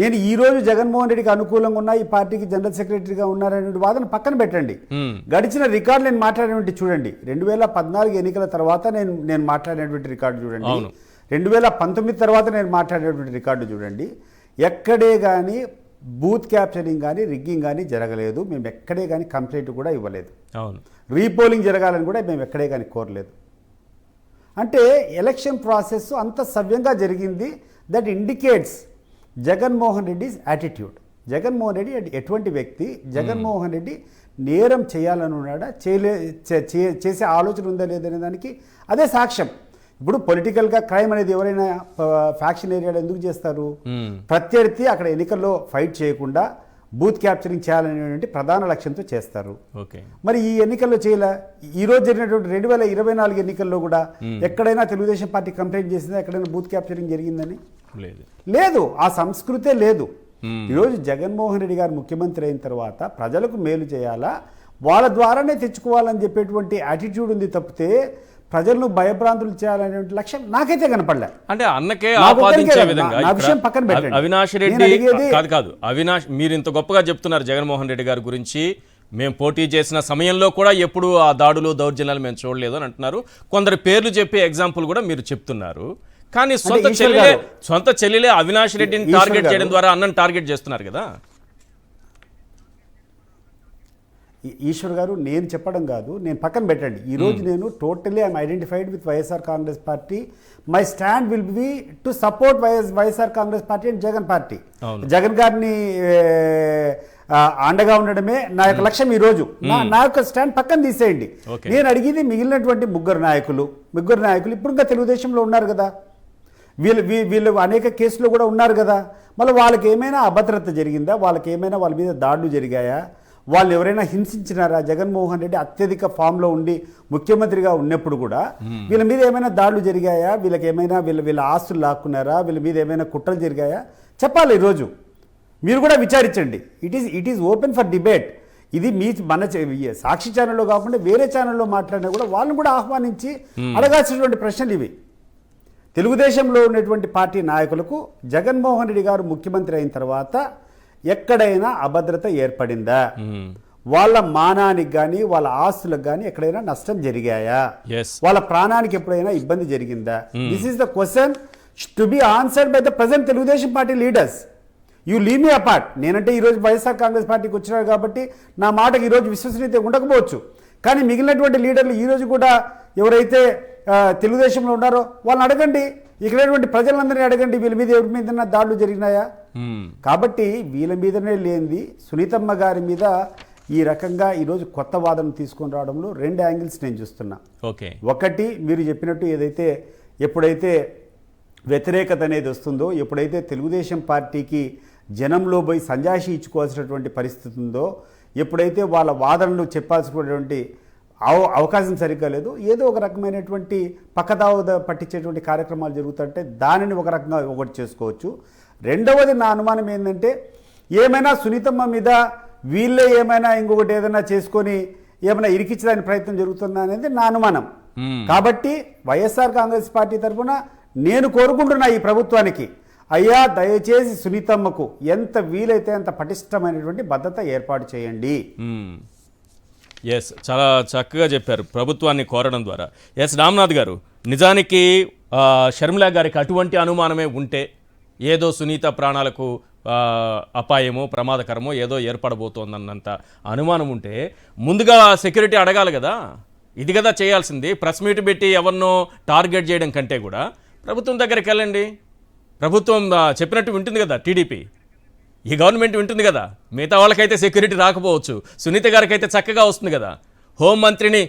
నేను ఈ రోజు జగన్మోహన్ రెడ్డికి అనుకూలంగా ఉన్నా, ఈ పార్టీకి జనరల్ సెక్రటరీగా ఉన్నారనే వాదన పక్కన పెట్టండి. గడిచిన రికార్డు నేను మాట్లాడినటువంటి చూడండి. 2014 ఎన్నికల తర్వాత నేను మాట్లాడినటువంటి రికార్డు చూడండి, 2019 తర్వాత నేను మాట్లాడినటువంటి రికార్డు చూడండి. ఎక్కడే కానీ బూత్ క్యాప్చరింగ్ కానీ రిగ్గింగ్ కానీ జరగలేదు. మేము ఎక్కడే కానీ కంప్లైంట్ కూడా ఇవ్వలేదు. అవును. రీపోలింగ్ జరగాలని కూడా మేము ఎక్కడే కానీ కోరలేదు. అంటే ఎలక్షన్ ప్రాసెస్ అంత సవ్యంగా జరిగింది. That indicates Jaganmohan Reddy's attitude. Jaganmohan Reddy ఎటువంటి వ్యక్తి, జగన్మోహన్ రెడ్డి నేరం చేయాలని ఉన్నాడా, చేసే ఆలోచన ఉందా లేదనే దానికి అదే సాక్ష్యం. ఇప్పుడు పొలిటికల్గా క్రైమ్ అనేది ఎవరైనా ఫ్యాక్షన్ ఏరియాలో ఎందుకు చేస్తారు? ప్రత్యర్థి అక్కడ ఎన్నికల్లో ఫైట్ చేయకుండా బూత్ క్యాప్చరింగ్ చేయాలనేటువంటి ప్రధాన లక్ష్యంతో చేస్తారు. మరి ఈ ఎన్నికల్లో చేయలే. ఈ రోజు జరిగినటువంటి 2024 ఎన్నికల్లో కూడా ఎక్కడైనా తెలుగుదేశం పార్టీ కంప్లైంట్ చేసిందా ఎక్కడైనా బూత్ క్యాప్చరింగ్ జరిగిందని? లేదు. ఆ సంస్కృతే లేదు. ఈరోజు జగన్మోహన్ రెడ్డి గారు ముఖ్యమంత్రి అయిన తర్వాత ప్రజలకు మేలు చేయాలా, వాళ్ళ ద్వారానే తెచ్చుకోవాలని చెప్పేటువంటి యాటిట్యూడ్ ఉంది తప్పితే ప్రజలను భయభ్రాంతులు చేయాలనే లక్ష్యం నాకైతే కనపడలే. అంటే అన్నకే నాకు ఆపాదించే ఒక్కరికే విధంగా నా విషయం పక్కన పెట్టండి. అవినాష్ నేను రెడ్డి అడిగేది- కాదు అవినాష్, మీరు ఇంత గొప్పగా చెప్తున్నారు జగన్మోహన్ రెడ్డి గారి గురించి. మేము పోటీ చేసిన సమయంలో కూడా ఎప్పుడు ఆ దాడులు దౌర్జన్యాలు మేము చూడలేదు అని అంటున్నారు. కొందరు పేర్లు చెప్పే ఎగ్జాంపుల్ కూడా మీరు చెప్తున్నారు. కానీ సొంత చెల్లెలే అవినాష్ రెడ్డిని ఈశ్వర్ టార్గెట్ గారు- చేయడం ద్వారా అన్నను టార్గెట్ చేస్తున్నారు కదా. ఈశ్వర్ గారు, నేను చెప్పడం కాదు, నేను పక్కన పెట్టండి. ఈరోజు నేను totally I'm identified with YSR Congress party. My stand will be to support YSR Congress party and Jagan party. Jagan గారిని అండగా ఉండడమే నా యొక్క లక్ష్యం. ఈరోజు నా యొక్క స్టాండ్ పక్కన తీసేయండి. నేను అడిగేది మిగిలినటువంటి ముగ్గురు నాయకులు ఇప్పుడు ఇంకా తెలుగుదేశంలో ఉన్నారు కదా, వీళ్ళు అనేక కేసులు కూడా ఉన్నారు కదా. మళ్ళీ వాళ్ళకి ఏమైనా అభద్రత జరిగిందా, వాళ్ళకి ఏమైనా వాళ్ళ మీద దాడులు జరిగాయా, వాళ్ళు ఎవరైనా హింసించినారా? జగన్మోహన్ రెడ్డి అత్యధిక ఫామ్లో ఉండి ముఖ్యమంత్రిగా ఉన్నప్పుడు కూడా వీళ్ళ మీద ఏమైనా దాడులు జరిగాయా, వీళ్ళకి ఏమైనా వీళ్ళ ఆస్తులు లాక్కున్నారా, వీళ్ళ మీద ఏమైనా కుట్రలు జరిగాయా చెప్పాలి. ఈరోజు మీరు కూడా విచారించండి. It is open for debate. ఇది మన సాక్షి ఛానల్లో కాకుండా వేరే ఛానల్లో మాట్లాడినా కూడా వాళ్ళని కూడా ఆహ్వానించి అడగాల్సినటువంటి ప్రశ్నలు ఇవి. తెలుగుదేశంలో ఉన్నటువంటి పార్టీ నాయకులకు జగన్మోహన్ రెడ్డి గారు ముఖ్యమంత్రి అయిన తర్వాత ఎక్కడైనా అభద్రత ఏర్పడిందా, వాళ్ళ మానానికి కానీ వాళ్ళ ఆస్తులకు కానీ ఎక్కడైనా నష్టం జరిగాయా, వాళ్ళ ప్రాణానికి ఎప్పుడైనా ఇబ్బంది జరిగిందా? This is the question to be answered by the present Telugu Desam party leaders. You leave me apart. నేనంటే ఈరోజు వైఎస్ఆర్ కాంగ్రెస్ పార్టీకి వచ్చినారు కాబట్టి నా మాటకు ఈరోజు విశ్వసనీయత ఉండకపోవచ్చు. కానీ మిగిలినటువంటి లీడర్లు ఈరోజు కూడా ఎవరైతే తెలుగుదేశంలో ఉన్నారో వాళ్ళని అడగండి, ఇక్కడటువంటి ప్రజలందరినీ అడగండి, వీళ్ళ మీద ఎవరి మీద దాడులు జరిగినాయా. కాబట్టి వీళ్ళ మీదనే లేనిది సునీతమ్మ గారి మీద ఈ రకంగా ఈరోజు కొత్త వాదన తీసుకొని రావడంలో రెండు యాంగిల్స్ నేను చూస్తున్నా. ఒకటి, మీరు చెప్పినట్టు ఏదైతే ఎప్పుడైతే వ్యతిరేకత అనేది వస్తుందో, ఎప్పుడైతే తెలుగుదేశం పార్టీకి జనంలో పోయి సంజాయిషి ఇచ్చుకోవాల్సినటువంటి పరిస్థితి ఉందో, ఎప్పుడైతే వాళ్ళ వాదనలు చెప్పాల్సినటువంటి అవకాశం సరిగ్గా లేదు, ఏదో ఒక రకమైనటువంటి పక్కదావ పట్టించేటువంటి కార్యక్రమాలు జరుగుతుంటే దానిని ఒక రకంగా ఒకటి చేసుకోవచ్చు. రెండవది నా అనుమానం ఏంటంటే, ఏమైనా సునీతమ్మ మీద వీళ్ళే ఏమైనా ఇంకొకటి ఏదైనా చేసుకొని ఏమైనా ఇరికించడానికి ప్రయత్నం జరుగుతుందా అనేది నా అనుమానం. కాబట్టి వైఎస్ఆర్ కాంగ్రెస్ పార్టీ తరఫున నేను కోరుకుంటున్నా ఈ ప్రభుత్వానికి, అయ్యా దయచేసి సునీతమ్మకు ఎంత వీలైతే అంత పటిష్టమైనటువంటి భద్రత ఏర్పాటు చేయండి. చాలా చక్కగా చెప్పారు ప్రభుత్వాన్ని కోరడం ద్వారా. రామ్నాథ్ గారు, నిజానికి షర్మిల గారికి అటువంటి అనుమానమే ఉంటే, ఏదో సునీత ప్రాణాలకు అపాయమో ప్రమాదకరమో ఏదో ఏర్పడబోతోందన్నంత అనుమానం ఉంటే ముందుగా సెక్యూరిటీ అడగాలి కదా. ఇది కదా చేయాల్సింది. ప్రెస్ మీట్ పెట్టి ఎవరినో టార్గెట్ చేయడం కంటే కూడా ప్రభుత్వం దగ్గరికి వెళ్ళండి. ప్రభుత్వం చెప్పినట్టు వింటుంది కదా, టీడీపీ ఈ గవర్నమెంట్ వింటుంది కదా. మిగతా వాళ్ళకైతే సెక్యూరిటీ రాకపోవచ్చు, సునీత గారికి అయితే చక్కగా వస్తుంది కదా. హోంమంత్రిని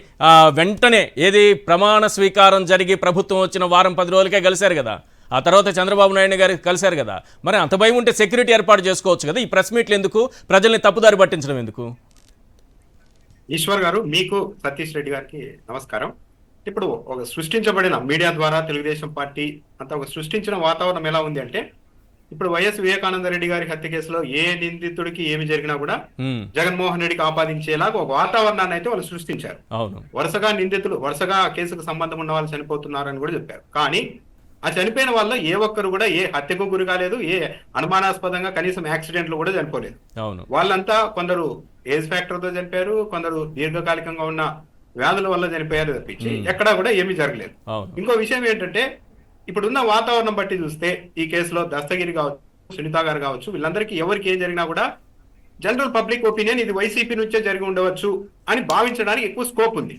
వెంటనే ఏది ప్రమాణ స్వీకారం జరిగి ప్రభుత్వం వచ్చిన వారం 10 రోజులకే కలిశారు కదా. ఆ తర్వాత చంద్రబాబు నాయుడు గారికి కలిశారు కదా. మరి అంత భయం ఉంటే సెక్యూరిటీ ఏర్పాటు చేసుకోవచ్చు కదా. ఈ ప్రెస్ మీట్లు ఎందుకు, ప్రజల్ని తప్పుదారి పట్టించడం ఎందుకు? ఈశ్వర్ గారు, మీకు సతీష్ రెడ్డి గారికి నమస్కారం. ఇప్పుడు ఒక సృష్టించబడిన మీడియా ద్వారా తెలుగుదేశం పార్టీ అంతా ఒక సృష్టించిన వాతావరణం ఎలా ఉంది అంటే, ఇప్పుడు వైఎస్ వివేకానంద రెడ్డి గారి హత్య కేసులో ఏ నిందితుడికి ఏమి జరిగినా కూడా జగన్మోహన్ రెడ్డికి ఆపాదించేలాగా ఒక వాతావరణాన్ని అయితే వాళ్ళు సృష్టించారు. వరుసగా నిందితులు, వరుసగా కేసుకు సంబంధం ఉన్న వాళ్ళు చనిపోతున్నారని కూడా చెప్పారు. కానీ ఆ చనిపోయిన వాళ్ళు ఏ ఒక్కరు కూడా ఏ హత్యకు గురి కాలేదు, ఏ అనుమానాస్పదంగా కనీసం యాక్సిడెంట్లు కూడా చనిపోలేదు. వాళ్ళంతా కొందరు ఏజ్ ఫ్యాక్టర్ తో చనిపోయారు, కొందరు దీర్ఘకాలికంగా ఉన్న వ్యాధుల వల్ల చనిపోయారు తప్పించి ఎక్కడా కూడా ఏమీ జరగలేదు. ఇంకో విషయం ఏంటంటే, ఇప్పుడున్న వాతావరణం బట్టి చూస్తే ఈ కేసులో దస్తగిరి కావచ్చు, సునీత గారు కావచ్చు, వీళ్ళందరికీ ఎవరికి ఏం జరిగినా కూడా జనరల్ పబ్లిక్ ఒపీనియన్ ఇది వైసీపీ నుంచే జరిగి ఉండవచ్చు అని భావించడానికి ఎక్కువ స్కోప్ ఉంది.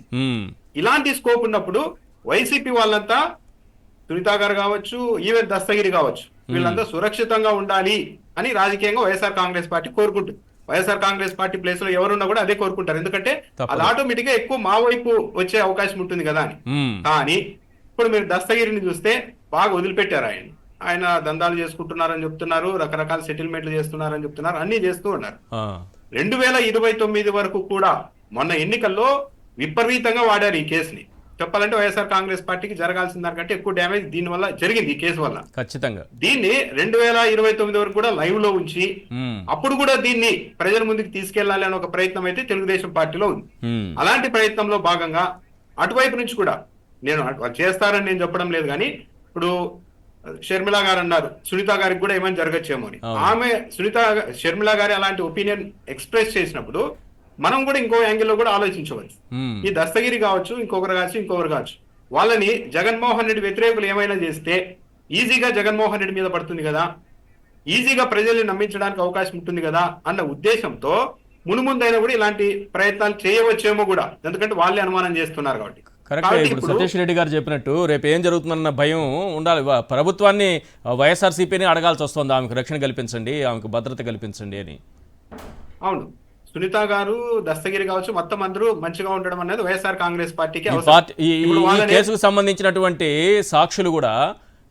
ఇలాంటి స్కోప్ ఉన్నప్పుడు వైసీపీ వాళ్ళంతా, సునీత గారు కావచ్చు, ఈవెన్ దస్తగిరి కావచ్చు, వీళ్ళంతా సురక్షితంగా ఉండాలి అని రాజకీయంగా వైఎస్ఆర్ కాంగ్రెస్ పార్టీ కోరుకుంటుంది. వైఎస్ఆర్ కాంగ్రెస్ పార్టీ ప్లేస్ లో ఎవరున్నా కూడా అదే కోరుకుంటారు. ఎందుకంటే అది ఆటోమేటిక్ గా ఎక్కువ మా వైపు వచ్చే అవకాశం ఉంటుంది కదా అని. కానీ ఇప్పుడు మీరు దస్తగిరిని చూస్తే బాగా వదిలిపెట్టారు. ఆయన దందాలు చేసుకుంటున్నారని చెప్తున్నారు, రకరకాల సెటిల్మెంట్లు చేస్తున్నారని చెప్తున్నారు, అన్ని చేస్తూ ఉన్నారు. 2029 వరకు కూడా మొన్న ఎన్నికల్లో విపరీతంగా వాడారు ఈ కేసుని. చెప్పాలంటే వైఎస్ఆర్ కాంగ్రెస్ పార్టీకి జరగాల్సిన దానికంటే ఎక్కువ డ్యామేజ్ దీని వల్ల జరిగింది, ఈ కేసు వల్ల. ఖచ్చితంగా దీన్ని 2029 వరకు కూడా లైవ్ లో ఉంచి అప్పుడు కూడా దీన్ని ప్రజల ముందుకు తీసుకెళ్లాలి అనే ఒక ప్రయత్నం అయితే తెలుగుదేశం పార్టీలో ఉంది. అలాంటి ప్రయత్నంలో భాగంగా అటువైపు నుంచి కూడా నేను వాళ్ళు చేస్తారని నేను చెప్పడం లేదు, కానీ ఇప్పుడు షర్మిల గారు అన్నారు సునీత గారికి కూడా ఏమైనా జరగచ్చేమో అని. ఆమె షర్మిల గారి అలాంటి ఒపీనియన్ ఎక్స్ప్రెస్ చేసినప్పుడు మనం కూడా ఇంకో యాంగిల్లో కూడా ఆలోచించవచ్చు. ఈ దస్తగిరి కావచ్చు, ఇంకొకరు కావచ్చు, వాళ్ళని జగన్మోహన్ రెడ్డి వ్యతిరేకులు ఏమైనా చేస్తే ఈజీగా జగన్మోహన్ రెడ్డి మీద పడుతుంది కదా, ఈజీగా ప్రజల్ని నమ్మించడానికి అవకాశం ఉంటుంది కదా అన్న ఉద్దేశంతో మునుముందైనా కూడా ఇలాంటి ప్రయత్నాలు చేయవచ్చేమో కూడా, ఎందుకంటే వాళ్ళే అనుమానం చేస్తున్నారు కాబట్టి. కరెక్ట్. ఇప్పుడు సతీష్ రెడ్డి గారు చెప్పినట్టు రేపు ఏం జరుగుతుందన్న భయం ఉండాలి. ప్రభుత్వాన్ని వైఎస్ఆర్సీపీని అడగాల్సి వస్తుంది, ఆమెకు రక్షణ కల్పించండి, ఆమెకు భద్రత కల్పించండి అని. అవును, సునీత గారు, దస్తగిరి కావచ్చు, మొత్తం అందరూ మంచిగా ఉండడం అనేది వైఎస్ఆర్ కాంగ్రెస్ పార్టీకి ఈ కేసుకు సంబంధించినటువంటి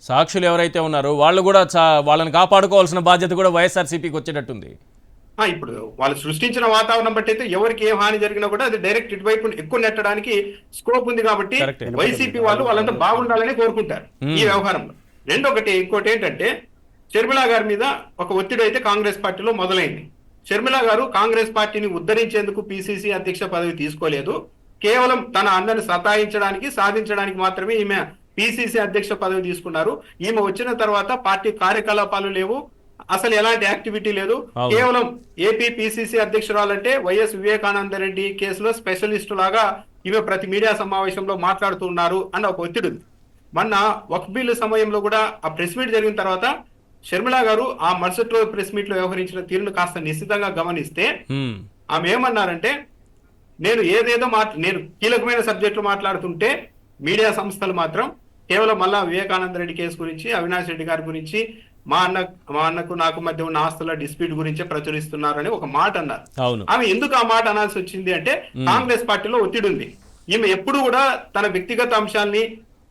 సాక్షులు ఎవరైతే ఉన్నారో వాళ్ళు కూడా వాళ్ళని కాపాడుకోవాల్సిన బాధ్యత కూడా వైఎస్ఆర్సీపీకి వచ్చేటట్టుంది. ఇప్పుడు వాళ్ళు సృష్టించిన వాతావరణం బట్టి అయితే ఎవరికి ఏం హాని జరిగినా కూడా అది డైరెక్ట్ ఇటువైపు ఎక్కువ నెట్టడానికి స్కోప్ ఉంది కాబట్టి వైసీపీ వాళ్ళంతా బాగుండాలని కోరుకుంటారు ఈ వ్యవహారంలో. ఇంకోటి ఏంటంటే షర్మిల గారి మీద ఒక ఒత్తిడి అయితే కాంగ్రెస్ పార్టీలో మొదలైంది. షర్మిల గారు కాంగ్రెస్ పార్టీని ఉద్ధరించేందుకు పిసిసి అధ్యక్ష పదవి తీసుకోలేదు, కేవలం తన అన్నని సతాయించడానికి సాధించడానికి మాత్రమే ఈమె పిసిసి అధ్యక్ష పదవి తీసుకున్నారు. ఈమె వచ్చిన తర్వాత పార్టీ కార్యకలాపాలు లేవు, అసలు ఎలాంటి యాక్టివిటీ లేదు, కేవలం ఏపీ పిసిసి అధ్యక్షురాలంటే వైఎస్ వివేకానంద రెడ్డి కేసులో స్పెషలిస్టు లాగా ఈమె ప్రతి మీడియా సమావేశంలో మాట్లాడుతున్నారు అన్న ఒక ఒత్తిడి ఉంది. మొన్న వక్ఫ్ బిల్లు సమయంలో కూడా ఆ ప్రెస్ మీట్ జరిగిన తర్వాత షర్మిల గారు ఆ మరుసటి రోజు ప్రెస్ మీట్ లో వ్యవహరించిన తీరును కాస్త నిశ్చితంగా గమనిస్తే ఆమె ఏమన్నారంటే, నేను నేను కీలకమైన సబ్జెక్టులు మాట్లాడుతుంటే మీడియా సంస్థలు మాత్రం కేవలం మళ్ళా వివేకానంద రెడ్డి కేసు గురించి, అవినాష్ రెడ్డి గారి గురించి, మా అన్నకు నాకు మధ్య ఉన్న ఆస్తుల డిస్ప్యూట్ గురించే ప్రచురిస్తున్నారని ఒక మాట అన్నారు. ఆమె ఎందుకు ఆ మాట అనాల్సి వచ్చింది అంటే కాంగ్రెస్ పార్టీలో ఒత్తిడి ఉంది. ఈమె ఎప్పుడు కూడా తన వ్యక్తిగత అంశాల్ని,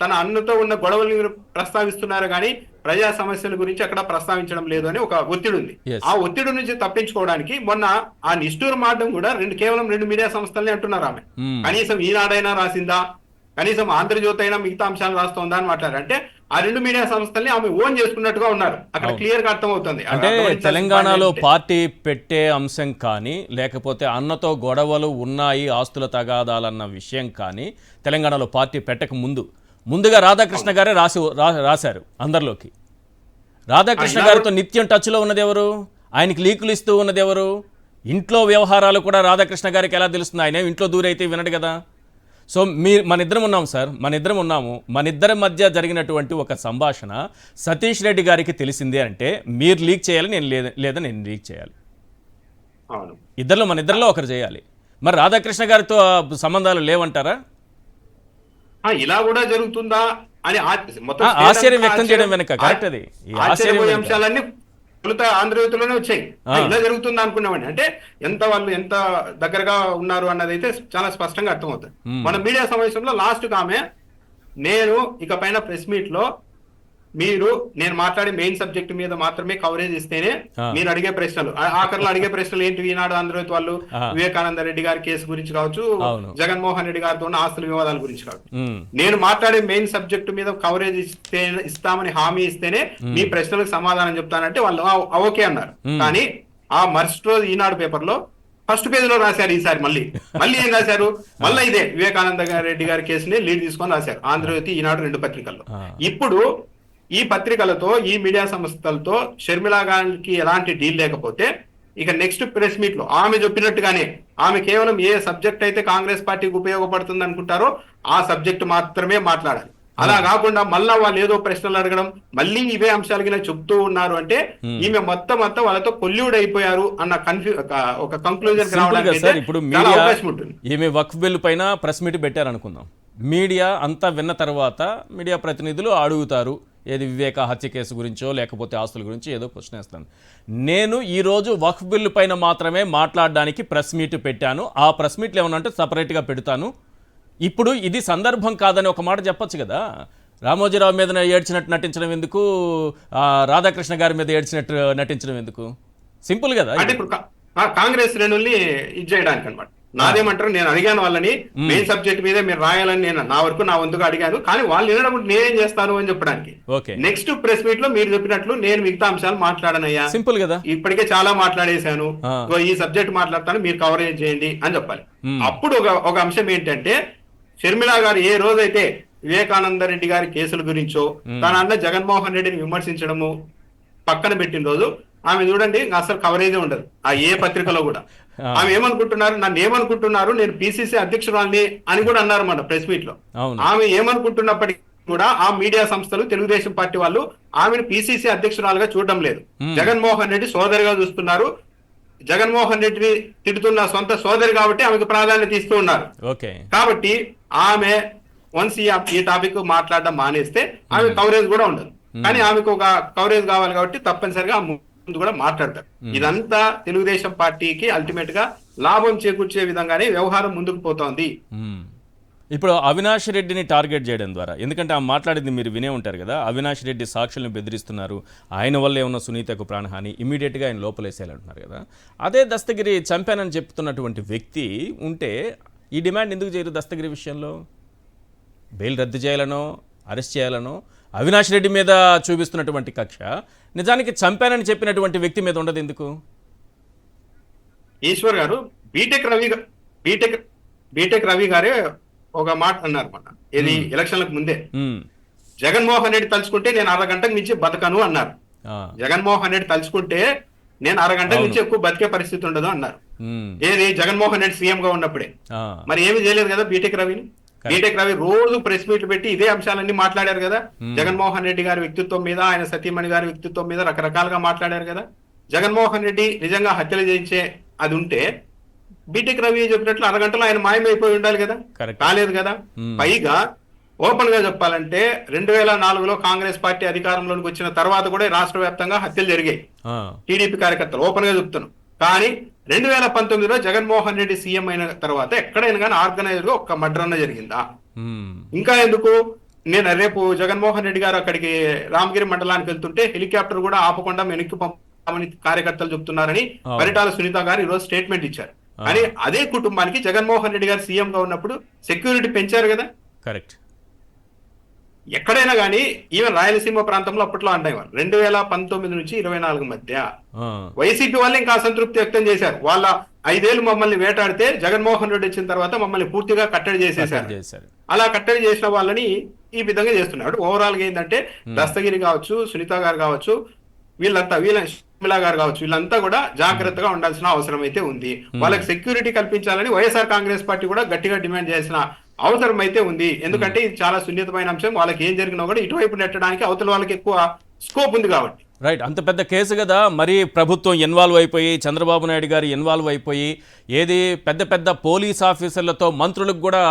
తన అన్నతో ఉన్న గొడవల్ని ప్రస్తావిస్తున్నారు కానీ ప్రజా సమస్యల గురించి అక్కడ ప్రస్తావించడం లేదు అని ఒక ఒత్తిడి ఉంది. ఆ ఒత్తిడి నుంచి తప్పించుకోవడానికి మొన్న ఆ నిష్ఠూర్ మాటం కూడా కేవలం 2 మీడియా సంస్థల్ని అంటున్నారు. ఆమె కనీసం ఈనాడైనా రాసిందా, కనీసం ఆంధ్రజ్యోతి అయినా మిగతా అంశాలు రాస్తోందా అని మాట్లాడారు. అంటే ఆ 2 మీడియా సంస్థల్ని ఆమె ఓన్ చేసుకున్నట్టుగా ఉన్నారు. అక్కడ క్లియర్ గా అర్థమవుతుంది. అంటే తెలంగాణలో పార్టీ పెట్టే అంశం కానీ, లేకపోతే అన్నతో గొడవలు ఉన్నాయి, ఆస్తుల తగాదాలన్న విషయం కానీ తెలంగాణలో పార్టీ పెట్టక ముందుగా రాధాకృష్ణ గారే రాశారు అందరిలోకి. రాధాకృష్ణ గారితో నిత్యం టచ్లో ఉన్నది ఎవరు? ఆయనకి లీకులు ఇస్తూ ఉన్నది ఎవరు? ఇంట్లో వ్యవహారాలు కూడా రాధాకృష్ణ గారికి ఎలా తెలుస్తుంది? ఆయన ఇంట్లో దూరైతే వినడు కదా. సో మనిద్దరం ఉన్నాము సార్, మనిద్దరి మధ్య జరిగినటువంటి ఒక సంభాషణ సతీష్ రెడ్డి గారికి తెలిసిందే అంటే మీరు లీక్ చేయాలి, లేదా నేను లీక్ చేయాలి. మనిద్దరిలో ఒకరు చేయాలి. మరి రాధాకృష్ణ గారితో సంబంధాలు లేవంటారా? ఇలా కూడా జరుగుతుందా అని ఆశ్చర్యం వ్యక్తం చేయడం వెనక కరెక్ట్ అది అంశాలన్నీ తొలుత ఆంధ్రజ్యోతిలోనే వచ్చాయి. ఇలా జరుగుతుందా అనుకున్నామండి. అంటే వాళ్ళు ఎంత దగ్గరగా ఉన్నారు అన్నది అయితే చాలా స్పష్టంగా అర్థమవుతుంది. మన మీడియా సమావేశంలో లాస్ట్ గా ఆమె, నేను ఇక పైన ప్రెస్ మీట్ లో నేను మాట్లాడే మెయిన్ సబ్జెక్ట్ మీద మాత్రమే కవరేజ్ ఇస్తేనే మీరు అడిగే ప్రశ్నలు, ఆఖరిలో అడిగే ప్రశ్నలు ఏంటి, ఈనాడు ఆంధ్రజ్యోతి వాళ్ళు వివేకానంద రెడ్డి గారి కేసు గురించి కావచ్చు, జగన్మోహన్ రెడ్డి గారితో ఉన్న ఆస్తుల వివాదాల గురించి కావచ్చు, నేను మాట్లాడే మెయిన్ సబ్జెక్ట్ మీద కవరేజ్ ఇస్తామని హామీ ఇస్తేనే మీ ప్రశ్నలకు సమాధానం చెప్తానంటే వాళ్ళు ఓకే అన్నారు. కానీ ఆ మరుసటి రోజు ఈనాడు పేపర్ లో ఫస్ట్ పేజ్ లో రాశారు. ఈసారి మళ్ళీ ఏం రాశారు? మళ్ళీ ఇదే వివేకానంద రెడ్డి గారి కేసుని లీడ్ తీసుకొని రాశారు ఆంధ్రజ్యోతి, ఈనాడు 2 పత్రికల్లో. ఇప్పుడు ఈ పత్రికలతో, ఈ మీడియా సంస్థలతో షర్మిల గారికి ఎలాంటి డీల్ లేకపోతే ఇక నెక్స్ట్ ప్రెస్ మీట్ లో ఆమె చెప్పినట్టుగానే ఆమె కేవలం ఏ సబ్జెక్ట్ అయితే కాంగ్రెస్ పార్టీకి ఉపయోగపడుతుంది అనుకుంటారో ఆ సబ్జెక్ట్ మాత్రమే మాట్లాడాలి. అలా కాకుండా మళ్ళా వాళ్ళు ఏదో ప్రశ్నలు అడగడం, మళ్ళీ ఇవే అంశాలకి చెప్తూ ఉన్నారు అంటే ఈమె మొత్తం వాళ్ళతో కొల్యూడ్ అయిపోయారు అన్న ఒక కంక్లూజన్ రావడానికి అవకాశం ఉంటుంది. ఈమె వక్ఫ్ బిల్ పైన ప్రెస్ మీట్ పెట్టారనుకుందాం. మీడియా అంతా విన్న తర్వాత మీడియా ప్రతినిధులు అడుగుతారు, ఏది వివేక హత్య కేసు గురించో లేకపోతే ఆస్తుల గురించి ఏదో క్వశ్చన్ వేస్తాను. నేను ఈరోజు వక్ఫ్ బిల్లు పైన మాత్రమే మాట్లాడడానికి ప్రెస్ మీట్ పెట్టాను, ఆ ప్రెస్ మీట్లు ఏమన్నా అంటే సపరేట్గా పెడతాను, ఇప్పుడు ఇది సందర్భం కాదని ఒక మాట చెప్పొచ్చు కదా. రామోజీరావు మీద ఏడ్చినట్టు నటించడం ఎందుకు, రాధాకృష్ణ గారి మీద ఏడ్చినట్టు నటించడం ఎందుకు? సింపుల్ కదా. అంటే ఇప్పుడు కాంగ్రెస్ శ్రేణుల్ని ఇది చేయడానికి అనమాట. నాదేమంటారు, నేను అడిగాను వాళ్ళని మెయిన్ సబ్జెక్ట్ మీదే మీరు రాయాలని నేను నా వంతుగా అడిగాను, కానీ వాళ్ళు వినడం నేనేం చేస్తాను అని చెప్పడానికి. నెక్స్ట్ ప్రెస్ మీట్ లో మీరు చెప్పినట్లు నేను మిగతా అంశాలు మాట్లాడనయ్యా, సింపుల్ కదా, ఇప్పటికే చాలా మాట్లాడేశాను, ఈ సబ్జెక్ట్ మాట్లాడతాను, మీరు కవరేజ్ చేయండి అని చెప్పాలి. అప్పుడు ఒక అంశం ఏంటంటే, షర్మిల గారు ఏ రోజైతే వివేకానంద రెడ్డి గారి కేసుల గురించో తన అన్న జగన్మోహన్ రెడ్డిని విమర్శించడము పక్కన పెట్టిన రోజు ఆమె చూడండి ఇంకా అసలు కవరేజే ఉండదు ఆ ఏ పత్రికలో కూడా. ఆమె ఏమనుకుంటున్నారు, నన్ను ఏమనుకుంటున్నారు, నేను పిసిసి అధ్యక్షురాలిని అని కూడా అన్నారు మన ప్రెస్ మీట్ లో. ఆమె ఏమనుకుంటున్నప్పటికీ కూడా ఆ మీడియా సంస్థలు తెలుగుదేశం పార్టీ వాళ్ళు ఆమెను పిసిసి అధ్యక్షురాలుగా చూడడం లేదు, జగన్మోహన్ రెడ్డి సోదరిగా చూస్తున్నారు. జగన్మోహన్ రెడ్డిని తిడుతున్న సొంత సోదరి కాబట్టి ఆమెకు ప్రాధాన్యత ఇస్తూ ఉన్నారు. కాబట్టి ఆమె వన్స్ ఈ టాపిక్ మాట్లాడడం మానేస్తే ఆమె కవరేజ్ కూడా ఉండదు. కానీ ఆమెకు ఒక కవరేజ్ కావాలి కాబట్టి తప్పనిసరిగా ముందు కూడా మాట్లాడతారు. ఇదంతా తెలుగుదేశం పార్టీకి అల్టిమేట్ గా లాభం చేకూర్చే విధంగానే వ్యవహారం ముందుకు పోతోంది. ఇప్పుడు అవినాష్ రెడ్డిని టార్గెట్ చేయడం ద్వారా, ఎందుకంటే ఆ మాట్లాడింది మీరు వినే ఉంటారు కదా, అవినాష్ రెడ్డి సాక్షులను బెదిరిస్తున్నారు, ఆయన వల్ల ఏమన్నా సునీతకు ప్రాణహాని, ఇమీడియట్గా ఆయన లోపలేసేయాలంటున్నారు కదా. అదే దస్తగిరి చంపానని చెప్తున్నటువంటి వ్యక్తి ఉంటే ఈ డిమాండ్ ఎందుకు చేయరు? దస్తగిరి విషయంలో బెయిల్ రద్దు చేయాలనో అరెస్ట్ చేయాలనో అవినాష్ రెడ్డి మీద చూపిస్తున్నటువంటి కక్ష నిజానికి చంపానని చెప్పినటువంటి వ్యక్తి మీద ఉండదు ఎందుకు? ఈశ్వర్ గారు బీటెక్ రవి గారే ఒక మాట అన్నారు అన్నమాట, ఇది ఎలక్షన్లకు ముందే. జగన్మోహన్ రెడ్డి తలుచుకుంటే నేను అరగంటకు మించి బతకను అన్నారు. జగన్మోహన్ రెడ్డి తలుచుకుంటే నేను అరగంట నుంచి ఎక్కువ బతికే పరిస్థితి ఉండదు అన్నారు. ఏది జగన్మోహన్ రెడ్డి సీఎం గా ఉన్నప్పుడే. మరి ఏమి చేయలేదు కదా బీటెక్ రవిని. బీటెక్ రవి రోజు ప్రెస్ మీట్లు పెట్టి ఇదే అంశాలన్నీ మాట్లాడారు కదా. జగన్మోహన్ రెడ్డి గారి వ్యక్తిత్వం మీద, ఆయన సతీమణి గారి వ్యక్తిత్వం మీద రకరకాలుగా మాట్లాడారు కదా. జగన్మోహన్ రెడ్డి నిజంగా హత్యలు చేయించే అది ఉంటే బీటెక్ రవి చెప్పినట్లు అరగంటలో ఆయన మాయమైపోయి ఉండాలి కదా, కాలేదు కదా. పైగా ఓపెన్ గా చెప్పాలంటే 2004లో కాంగ్రెస్ పార్టీ అధికారంలోకి వచ్చిన తర్వాత కూడా రాష్ట్ర వ్యాప్తంగా హత్యలు జరిగాయి టీడీపీ కార్యకర్తలు, ఓపెన్ గా చెప్తున్నాం. కానీ 2019లో జగన్మోహన్ రెడ్డి సీఎం అయిన తర్వాత ఎక్కడైనా కానీ ఆర్గనైజర్ గా ఒక్క మర్డర్ అన్న జరిగిందా? ఇంకా ఎందుకు, నేను రేపు జగన్మోహన్ రెడ్డి గారు అక్కడికి రామగిరి మండలానికి వెళ్తుంటే హెలికాప్టర్ కూడా ఆపకుండా వెనక్కి పంపమని కార్యకర్తలు చెప్తున్నారని పరిటాల సునీత గారు ఈరోజు స్టేట్మెంట్ ఇచ్చారు. కానీ అదే కుటుంబానికి జగన్మోహన్ రెడ్డి గారు సీఎం గా ఉన్నప్పుడు సెక్యూరిటీ పెంచారు కదా. కరెక్ట్. ఎక్కడైనా కానీ ఈవెన్ రాయలసీమ ప్రాంతంలో అప్పట్లో అండేవారు 2019 నుంచి 24 మధ్య వైసీపీ వాళ్ళు ఇంకా అసంతృప్తి వ్యక్తం చేశారు. వాళ్ళ 5 ఏళ్ళు మమ్మల్ని వేటాడితే జగన్మోహన్ రెడ్డి వచ్చిన తర్వాత మమ్మల్ని పూర్తిగా కట్టడి చేసేసారు. అలా కట్టడి చేసిన వాళ్ళని ఈ విధంగా చేస్తున్నారు. ఓవరాల్ గా ఏంటంటే దస్తగిరి కావచ్చు, సునీత గారు కావచ్చు, షర్మిల గారు కావచ్చు, వీళ్ళంతా కూడా జాగ్రత్తగా ఉండాల్సిన అవసరం అయితే ఉంది. వాళ్ళకి సెక్యూరిటీ కల్పించాలని వైఎస్ఆర్ కాంగ్రెస్ పార్టీ కూడా గట్టిగా డిమాండ్ చేయాల్సిన అవసరం అయితే ఉంది. ఎందుకంటే ఇది చాలా సున్నితమైన అంశం. వాళ్ళకి ఏం జరిగినా కూడా ఇటువైపు నెట్టడానికి అవతల వాళ్ళకి ఎక్కువ స్కోప్ ఉంది కాబట్టి. రైట్. అంత పెద్ద కేసు కదా, మరి ప్రభుత్వం ఇన్వాల్వ్ అయిపోయి, చంద్రబాబు నాయుడు గారు ఇన్వాల్వ్ అయిపోయి, ఏది పెద్ద పెద్ద పోలీస్ ఆఫీసర్లతో మంత్రులకు కూడా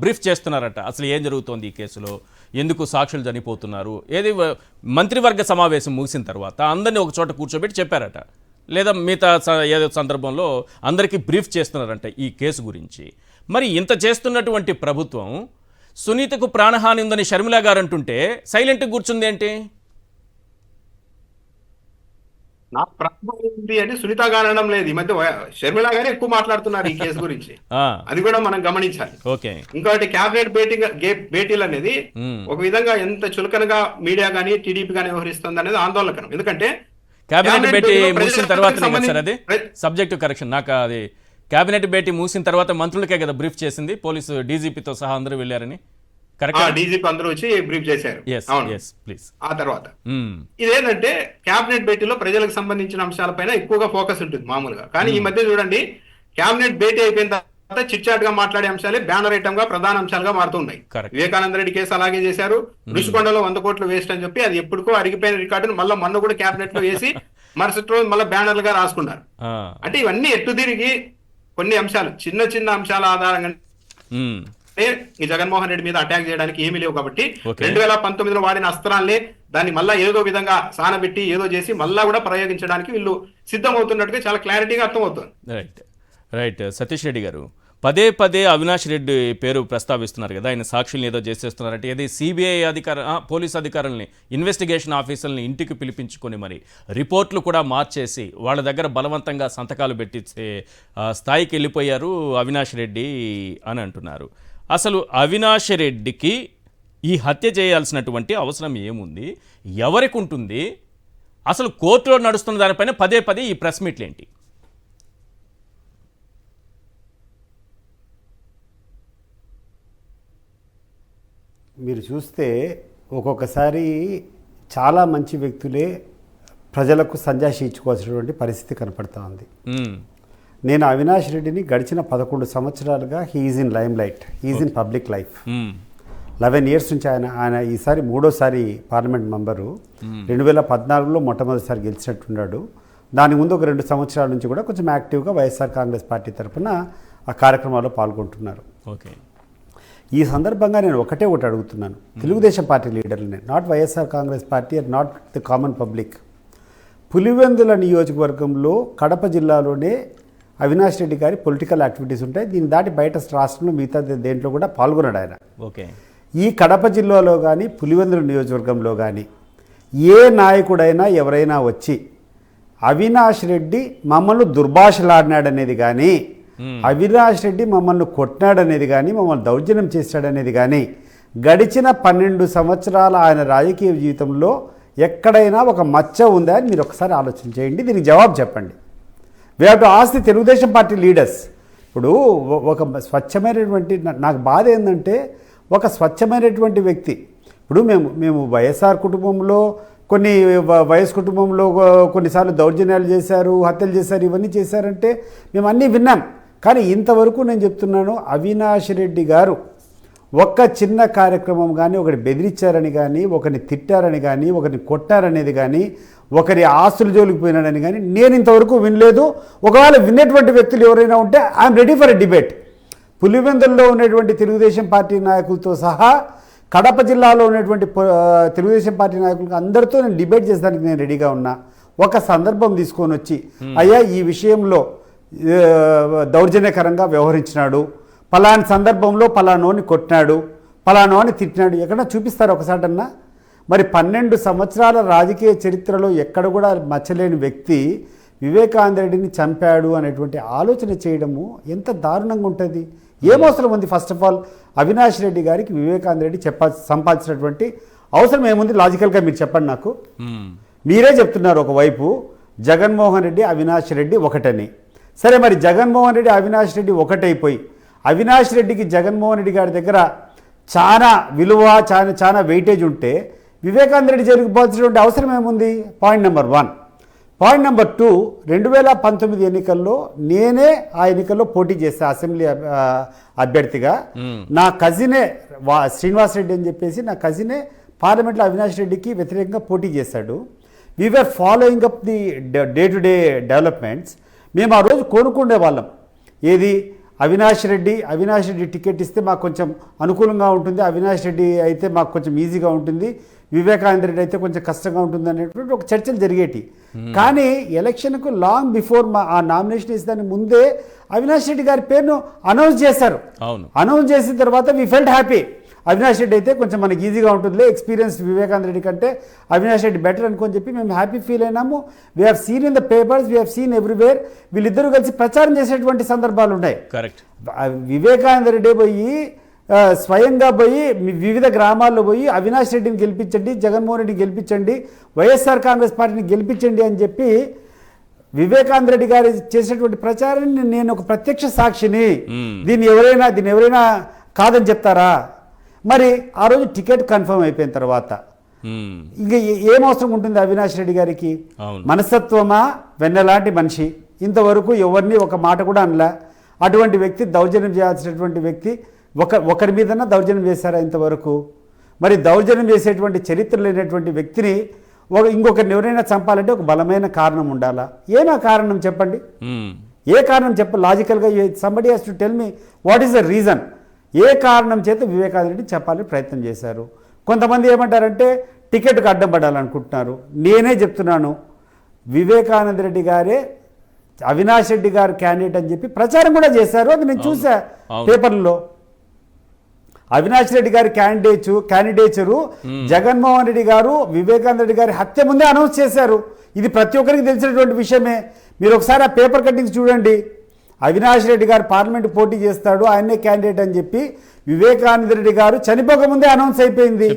బ్రీఫ్ చేస్తున్నారట. అసలు ఏం జరుగుతోంది ఈ కేసులో, ఎందుకు సాక్షులు చనిపోతున్నారు, ఏది మంత్రివర్గ సమావేశం ముగిసిన తర్వాత అందరినీ ఒక చోట కూర్చోబెట్టి చెప్పారట, లేదా మిగతా ఏదో సందర్భంలో అందరికీ బ్రీఫ్ చేస్తున్నారంట ఈ కేసు గురించి. మరి ఇంత చేస్తున్నటువంటి ప్రభుత్వం సునీతకు ప్రాణహాని ఉందని షర్మిల గారు అంటుంటే సైలెంట్గా కూర్చుంది ఏంటి? నాకు ప్రాణహాని ఉంది అని సునీత గారు అనడం లేదు. ఈ మధ్య షర్మిల గారే ఎక్కువ మాట్లాడుతున్నారు ఈ కేసు గురించి. అది కూడా మనం గమనించాలి. ఇంకోటి క్యాబినెట్ భేటీలు అనేది ఒక విధంగా ఎంత చులకనగా మీడియా గానీ టీడీపీ గానీ వ్యవహరిస్తుంది అనేది ఆందోళనకరం. ఎందుకంటే క్యాబినెట్ భేటీ ముగిసిన తర్వాత అది సబ్జెక్టు కరెక్షన్, నాకు అది క్యాబినెట్ భేటీ ముగిసిన తర్వాత మంత్రులకే కదా బ్రీఫ్ చేసింది, పోలీసు డీజీపీతో సహా అందరూ వెళ్ళారని. డీజీపీ అందరూ వచ్చి బ్రీఫ్ చేశారు. ఆ తర్వాత ఇదేంటంటే క్యాబినెట్ భేటీలో ప్రజలకు సంబంధించిన అంశాలపైన ఎక్కువగా ఫోకస్ ఉంటుంది మామూలుగా. కానీ ఈ మధ్య చూడండి, క్యాబినెట్ భేటీ అయిపోయిన తర్వాత చిట్ చాట్ గా మాట్లాడే అంశాలే బ్యానర్ ఐటమ్ గా ప్రధాన అంశాలుగా మారుతున్నాయి. వివేకానంద రెడ్డి కేసు అలాగే చేశారు. ఋషికొండలో 100 కోట్లు వేస్ట్ అని చెప్పి అది ఎప్పుడుకో అరిగిపోయిన రికార్డును మళ్ళీ మొన్న కూడా క్యాబినెట్ లో వేసి మరుసటి రోజు మళ్ళీ బ్యానర్లుగా రాసుకున్నారు. అంటే ఇవన్నీ ఎట్టు తిరిగి కొన్ని అంశాలు, చిన్న చిన్న అంశాల ఆధారంగా ఈ జగన్మోహన్ రెడ్డి మీద అటాక్ చేయడానికి ఏమీ లేవు కాబట్టి 2019లో వాడిన అస్త్రాలనే దాన్ని మళ్ళా ఏదో విధంగా సానబెట్టి ఏదో చేసి మళ్ళా కూడా ప్రయోగించడానికి వీళ్ళు సిద్ధమవుతున్నట్టుగా చాలా క్లారిటీగా అర్థమవుతుంది. రైట్. సతీష్ రెడ్డి గారు పదే పదే అవినాష్ రెడ్డి పేరు ప్రస్తావిస్తున్నారు కదా, ఆయన సాక్షుల్ని ఏదో చేసేస్తున్నారంటే, ఏది సిబిఐ పోలీస్ అధికారుల్ని, ఇన్వెస్టిగేషన్ ఆఫీసర్ని ఇంటికి పిలిపించుకొని మరి రిపోర్ట్లు కూడా మార్చేసి వాళ్ళ దగ్గర బలవంతంగా సంతకాలు పెట్టించే స్థాయికి వెళ్ళిపోయారు అవినాష్ రెడ్డి అని అంటున్నారు. అసలు అవినాష్ రెడ్డికి ఈ హత్య చేయాల్సినటువంటి అవసరం ఏముంది, ఎవరికి ఉంటుంది, అసలు కోర్టులో నడుస్తున్న దానిపైన పదే పదే ఈ ప్రెస్ మీట్లు ఏంటి? మీరు చూస్తే ఒక్కొక్కసారి చాలా మంచి వ్యక్తులే ప్రజలకు సంజాషి ఇచ్చుకోవాల్సినటువంటి పరిస్థితి కనపడతా ఉంది. నేను అవినాష్ రెడ్డిని గడిచిన 11 సంవత్సరాలుగా he's in lime light, he's in public life. 11 years నుంచి ఆయన ఈసారి 3వ పార్లమెంట్ మెంబరు. 2014లో మొట్టమొదటిసారి గెలిచినట్టున్నాడు. దాని ముందు ఒక 2 సంవత్సరాల నుంచి కూడా కొంచెం యాక్టివ్గా వైఎస్ఆర్ కాంగ్రెస్ పార్టీ తరఫున ఆ కార్యక్రమాల్లో పాల్గొంటున్నారు. ఓకే, ఈ సందర్భంగా నేను ఒకటే అడుగుతున్నాను తెలుగుదేశం పార్టీ లీడర్లని, not YSR Congress party and not the common public. Pulivendula నియోజకవర్గంలో కడప జిల్లాలోనే అవినాష్ రెడ్డి గారి పొలిటికల్ యాక్టివిటీస్ ఉంటాయి. దీన్ని దాటి బయట రాష్ట్రంలో మిగతా దేంట్లో కూడా పాల్గొన్నాడు ఆయన. ఓకే, ఈ కడప జిల్లాలో కానీ పులివెందుల నియోజకవర్గంలో కానీ ఏ నాయకుడైనా ఎవరైనా వచ్చి అవినాష్ రెడ్డి మమ్మల్ని దుర్భాషలాడినాడనేది కానీ, అవినాష్ రెడ్డి మమ్మల్ని కొట్టినాడనేది కానీ, మమ్మల్ని దౌర్జన్యం చేశాడనేది కానీ గడిచిన 12 సంవత్సరాల ఆయన రాజకీయ జీవితంలో ఎక్కడైనా ఒక మచ్చ ఉందా అని మీరు ఒకసారి ఆలోచన చేయండి. దీనికి జవాబు చెప్పండి. We have to ask the Telugu Desam party leaders. ఇప్పుడు ఒక స్వచ్ఛమైనటువంటి, నాకు బాధ ఏంటంటే ఒక స్వచ్ఛమైనటువంటి వ్యక్తి, ఇప్పుడు మేము వైఎస్ఆర్ కుటుంబంలో కొన్ని వైఎస్ కుటుంబంలో కొన్నిసార్లు దౌర్జన్యాలు చేశారు, హత్యలు చేశారు, ఇవన్నీ చేశారంటే మేము అన్నీ విన్నాం. కానీ ఇంతవరకు నేను చెప్తున్నాను, అవినాష్ రెడ్డి గారు ఒక్క చిన్న కార్యక్రమం కానీ, ఒకటి బెదిరించారని కానీ, ఒకరిని తిట్టారని కానీ, ఒకరిని కొట్టారనేది కానీ, ఒకరి ఆస్తుల జోలికి పోయినాడని కానీ నేను ఇంతవరకు వినలేదు. ఒకవేళ విన్నటువంటి వ్యక్తులు ఎవరైనా ఉంటే I'm ready for a debate. పులివెందుల్లో ఉన్నటువంటి తెలుగుదేశం పార్టీ నాయకులతో సహా కడప జిల్లాలో ఉన్నటువంటి తెలుగుదేశం పార్టీ నాయకులకు అందరితో నేను డిబేట్ చేసడానికి నేను రెడీగా ఉన్నా. ఒక సందర్భం తీసుకొని వచ్చి, అయ్యా ఈ విషయంలో దౌర్జన్యకరంగా వ్యవహరించినాడు, పలాని సందర్భంలో పలానోని కొట్టినాడు, పలానోని తిట్టినాడు, ఎక్కడన్నా చూపిస్తారు ఒకసారన్నా? మరి 12 సంవత్సరాల రాజకీయ చరిత్రలో ఎక్కడ కూడా మచ్చలేని వ్యక్తి వివేకానంద రెడ్డిని చంపాడు అనేటువంటి ఆలోచన చేయడము ఎంత దారుణంగా ఉంటుంది. ఏమవసరం ఉంది? First of all Avinash Reddy గారికి వివేకానంద రెడ్డి సంపాదించినటువంటి అవసరం ఏముంది? లాజికల్గా మీరు చెప్పండి నాకు. మీరే చెప్తున్నారు ఒకవైపు జగన్మోహన్ రెడ్డి అవినాష్ రెడ్డి ఒకటని. సరే, మరి జగన్మోహన్ రెడ్డి అవినాష్ రెడ్డి ఒకటైపోయి అవినాష్ రెడ్డికి జగన్మోహన్ రెడ్డి గారి దగ్గర చాలా విలువ, చాలా వెయిటేజ్ ఉంటే వివేకానంద రెడ్డి జైలుకి పోవాల్సినటువంటి అవసరం ఏముంది? Point number 1. పాయింట్ నెంబర్ 2, 2019 ఎన్నికల్లో నేనే ఆ ఎన్నికల్లో పోటీ చేశాను అసెంబ్లీ అభ్యర్థిగా. నా కజినే శ్రీనివాస్ రెడ్డి అని చెప్పేసి నా కజినే పార్లమెంట్లో అవినాష్ రెడ్డికి వ్యతిరేకంగా పోటీ చేశాడు. We were following up the day to day developments. మేము ఆ రోజు కోరుకునే వాళ్ళం, ఏది అవినాష్ రెడ్డి టికెట్ ఇస్తే మాకు కొంచెం అనుకూలంగా ఉంటుంది, అవినాష్ రెడ్డి అయితే మాకు కొంచెం ఈజీగా ఉంటుంది, వివేకానంద రెడ్డి అయితే కొంచెం కష్టంగా ఉంటుంది అనేటువంటి ఒక చర్చలు జరిగేటి. కానీ ఎలక్షన్కు లాంగ్ బిఫోర్ ఆ నామినేషన్ ఇస్తానికి ముందే అవినాష్ రెడ్డి గారి పేరును అనౌన్స్ చేశారు. అనౌన్స్ చేసిన తర్వాత we felt happy. Avinash Reddy అయితే కొంచెం మనకి ఈజీగా ఉంటుందిలే, ఎక్స్పీరియన్స్ వివేకానంద రెడ్డి కంటే అవినాష్ రెడ్డి బెటర్ అనుకొని చెప్పి మేము హ్యాపీ ఫీల్ అయినాము. We have seen in the papers, we have seen everywhere. వీళ్ళిద్దరూ కలిసి ప్రచారం చేసేటువంటి సందర్భాలు ఉన్నాయి. కరెక్ట్. వివేకానంద రెడ్డి పోయి స్వయంగా పోయి వివిధ గ్రామాల్లో పోయి అవినాష్ రెడ్డిని గెలిపించండి, జగన్మోహన్ రెడ్డిని గెలిపించండి, వైఎస్ఆర్ కాంగ్రెస్ పార్టీని గెలిపించండి అని చెప్పి వివేకానంద రెడ్డి గారు చేసినటువంటి ప్రచారాన్ని నేను ఒక ప్రత్యక్ష సాక్షిని. దీన్ని ఎవరైనా కాదని చెప్తారా? మరి ఆ రోజు టికెట్ కన్ఫర్మ్ అయిపోయిన తర్వాత ఇంకా ఏం అవసరం ఉంటుంది అవినాష్ రెడ్డి గారికి? మనస్తత్వమా? వెన్నలాంటి మనిషి, ఇంతవరకు ఎవరిని ఒక మాట కూడా అనలా. అటువంటి వ్యక్తి, దౌర్జన్యం చేయాల్సినటువంటి వ్యక్తి, ఒకరి మీదన్నా దౌర్జన్యం చేశారా ఇంతవరకు? మరి దౌర్జన్యం చేసేటువంటి చరిత్ర లేనటువంటి వ్యక్తిని ఇంకొకరిని ఎవరైనా చంపాలంటే ఒక బలమైన కారణం ఉండాలా? ఏనా కారణం చెప్పండి? ఏ కారణం లాజికల్గా somebody has to tell me what is the reason. ఏ కారణం చేత వివేకానంద రెడ్డి చెప్పాలని ప్రయత్నం చేశారు? కొంతమంది ఏమంటారంటే టికెట్కు అడ్డం పడాలనుకుంటున్నారు. నేనే చెప్తున్నాను, వివేకానంద రెడ్డి గారే అవినాష్ రెడ్డి గారు క్యాండిడేట్ అని చెప్పి ప్రచారం కూడా చేశారు. అది నేను చూసా పేపర్లో. అవినాష్ రెడ్డి గారి క్యాండిడేచరు జగన్మోహన్ రెడ్డి గారు వివేకానంద రెడ్డి గారి హత్య ముందే అనౌన్స్ చేశారు. ఇది ప్రతి ఒక్కరికి తెలిసినటువంటి విషయమే. మీరు ఒకసారి ఆ పేపర్ కట్టింగ్స్ చూడండి. అవినాష్ రెడ్డి గారు పార్లమెంట్ పోటీ చేస్తాడు, ఆయనే క్యాండిడేట్ అని చెప్పి వివేకానంద రెడ్డి గారు చనిపోక ముందే అనౌన్స్ అయిపోయింది.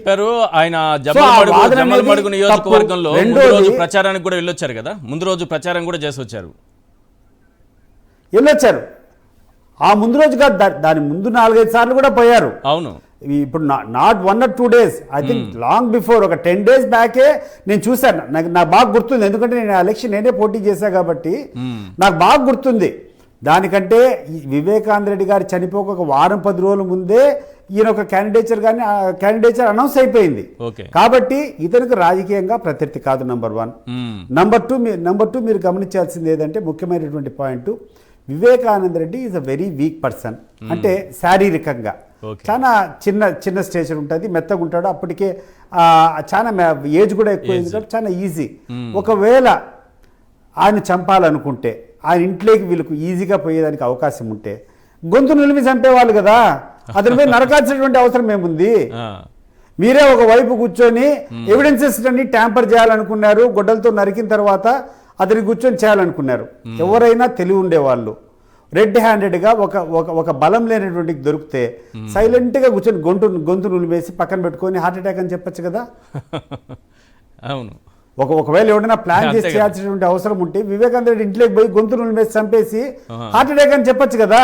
ఆయన జమ్మలమడుగు నియోజకవర్గంలో ప్రచారానికి కూడా వెళ్ళొచ్చారు కదా, ముందు రోజు ప్రచారం కూడా చేసి వచ్చారు. వెళ్ళొచ్చారు. ఆ ముందు రోజు కాదు, దాని ముందు 4-5 సార్లు కూడా పోయారు. అవును. ఇప్పుడు not 1 or 2 days, I think long before, ఒక 10 days బ్యాకే నేను చూశాను. నాకు బాగా గుర్తుంది, ఎందుకంటే నేను ఎలక్షన్ నేనే పోటీ చేశా కాబట్టి నాకు బాగా గుర్తుంది. దానికంటే వివేకానంద రెడ్డి గారు చనిపోక ఒక వారం 10 రోజుల ముందే ఈయన ఒక క్యాండిడేచర్ అనౌన్స్ అయిపోయింది. కాబట్టి ఇతనికి రాజకీయంగా ప్రత్యర్థి కాదు, నంబర్ 1. నంబర్ టూ మీరు గమనించాల్సింది ఏదంటే ముఖ్యమైనటువంటి point, Vivekananda Reddy is a very weak person. అంటే శారీరకంగా చాలా చిన్న స్టేచర్ ఉంటుంది, మెత్తగా ఉంటాడు, అప్పటికే చాలా ఏజ్ కూడా ఎక్కువ, చాలా ఈజీ. ఒకవేళ ఆయన చంపాలనుకుంటే ఆయన ఇంట్లోకి వీళ్ళకు ఈజీగా పోయేదానికి అవకాశం ఉంటే గొంతు నిలిమి చంపేవాళ్ళు కదా, అతని మీద నరకాల్సినటువంటి అవసరం ఏముంది? మీరే ఒక వైపు కూర్చొని ఎవిడెన్సెస్ అన్ని ట్యాంపర్ చేయాలనుకున్నారు, గొడ్డలతో నరికిన తర్వాత అతని కూర్చొని చేయాలనుకున్నారు. ఎవరైనా తెలివి ఉండేవాళ్ళు రెడ్ హ్యాండెడ్గా ఒక బలం లేనటువంటి దొరికితే సైలెంట్గా కూర్చొని గొంతు నులివేసి పక్కన పెట్టుకొని హార్ట్ అటాక్ అని చెప్పచ్చు కదా. అవును, ఒకవేళ ఎవరైనా ప్లాన్ చేసి చేయాల్సినటువంటి అవసరం ఉంటే వివేకానంద రెడ్డి ఇంట్లోకి పోయి గొంతు నులివేసి చంపేసి హార్ట్ అటాక్ అని చెప్పచ్చు కదా.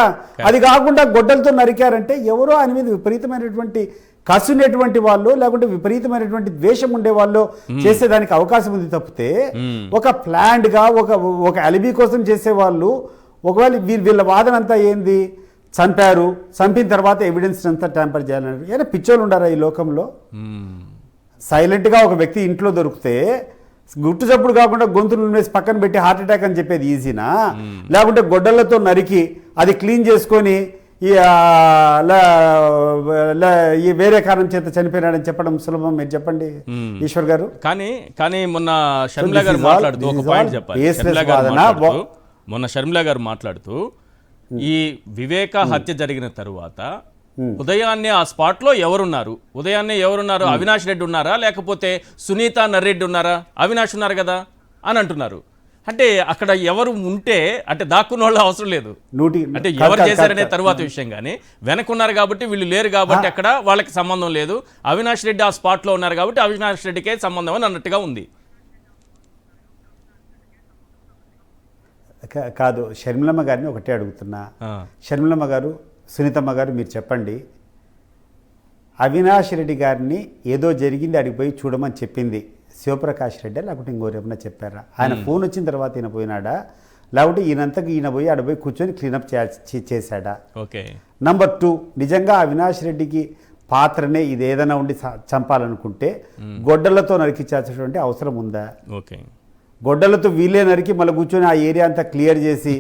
అది కాకుండా గొడ్డలతో నరికారంటే ఎవరో ఆయన మీద విపరీతమైనటువంటి కసునేటువంటి వాళ్ళు, లేకుంటే విపరీతమైనటువంటి ద్వేషం ఉండే వాళ్ళు చేసేదానికి అవకాశం ఉంది తప్పితే ఒక ప్లాన్డ్గా ఒక అలిబీ కోసం చేసేవాళ్ళు. ఒకవేళ వీళ్ళ వాదన అంతా ఏంది, చంపారు, చంపిన తర్వాత ఎవిడెన్స్ అంతా ట్యాంపర్ చేయాలన్నారు. ఏదైనా పిచ్చోళ్ళు ఉండారా ఈ లోకంలో? సైలెంట్గా ఒక వ్యక్తి ఇంట్లో దొరికితే గుట్టు చప్పుడు కాకుండా గొంతులు వేసి పక్కన పెట్టి హార్ట్ అటాక్ అని చెప్పేది ఈజీనా? లేకుంటే గొడ్డలతో నరికి అది క్లీన్ చేసుకొని ఈ వేరే కారణం చేత చనిపోయినాడని చెప్పడం సులభం? మీరు చెప్పండి ఈశ్వర్ గారు. కానీ మొన్న షర్మిలా గారు మాట్లాడుతూ ఒక పాయింట్ చెప్పాలి. మొన్న షర్మిలా గారు మాట్లాడుతూ ఈ వివేక హత్య జరిగిన తరువాత ఉదయాన్నే ఆ స్పాట్ లో ఎవరున్నారు, అవినాష్ రెడ్డి ఉన్నారా, లేకపోతే సునీత నర్రెడ్డి ఉన్నారా? అవినాష్ ఉన్నారు కదా అని అంటున్నారు. అంటే అక్కడ ఎవరు ఉంటే అంటే దాక్కున్న వాళ్ళు అవసరం లేదు, అంటే ఎవరు చేశారనే తర్వాత విషయం. కానీ వెనకున్నారు కాబట్టి వీళ్ళు లేరు కాబట్టి అక్కడ వాళ్ళకి సంబంధం లేదు. అవినాష్ రెడ్డి ఆ స్పాట్ లో ఉన్నారు కాబట్టి అవినాష్ రెడ్డికే సంబంధం అని అన్నట్టుగా ఉంది. కాదు, షర్మిలమ్మ గారిని ఒకటే అడుగుతున్నా. షర్మిలమ్మ గారు, సునీతమ్మ గారు, మీరు చెప్పండి, అవినాష్ రెడ్డి గారిని ఏదో జరిగింది అడిగిపోయి చూడమని చెప్పింది శివప్రకాష్ రెడ్డి లేకుంటే ఇంకోరేమన్నా చెప్పారా? ఆయన ఫోన్ వచ్చిన తర్వాత ఈయన పోయినాడా, లేకుంటే ఈయన పోయి ఆడపోయి కూర్చొని క్లీనప్ చేశాడా? ఓకే. నంబర్ 2, నిజంగా అవినాష్ రెడ్డికి పాత్రనే ఇది ఏదైనా ఉండి చంపాలనుకుంటే గొడ్డలతో నరికించాల్సినటువంటి అవసరం ఉందా? ఓకే. గొడ్డలతో వీళ్ళే నరికి మళ్ళీ కూర్చొని ఆ ఏరియా అంతా క్లియర్ చేసి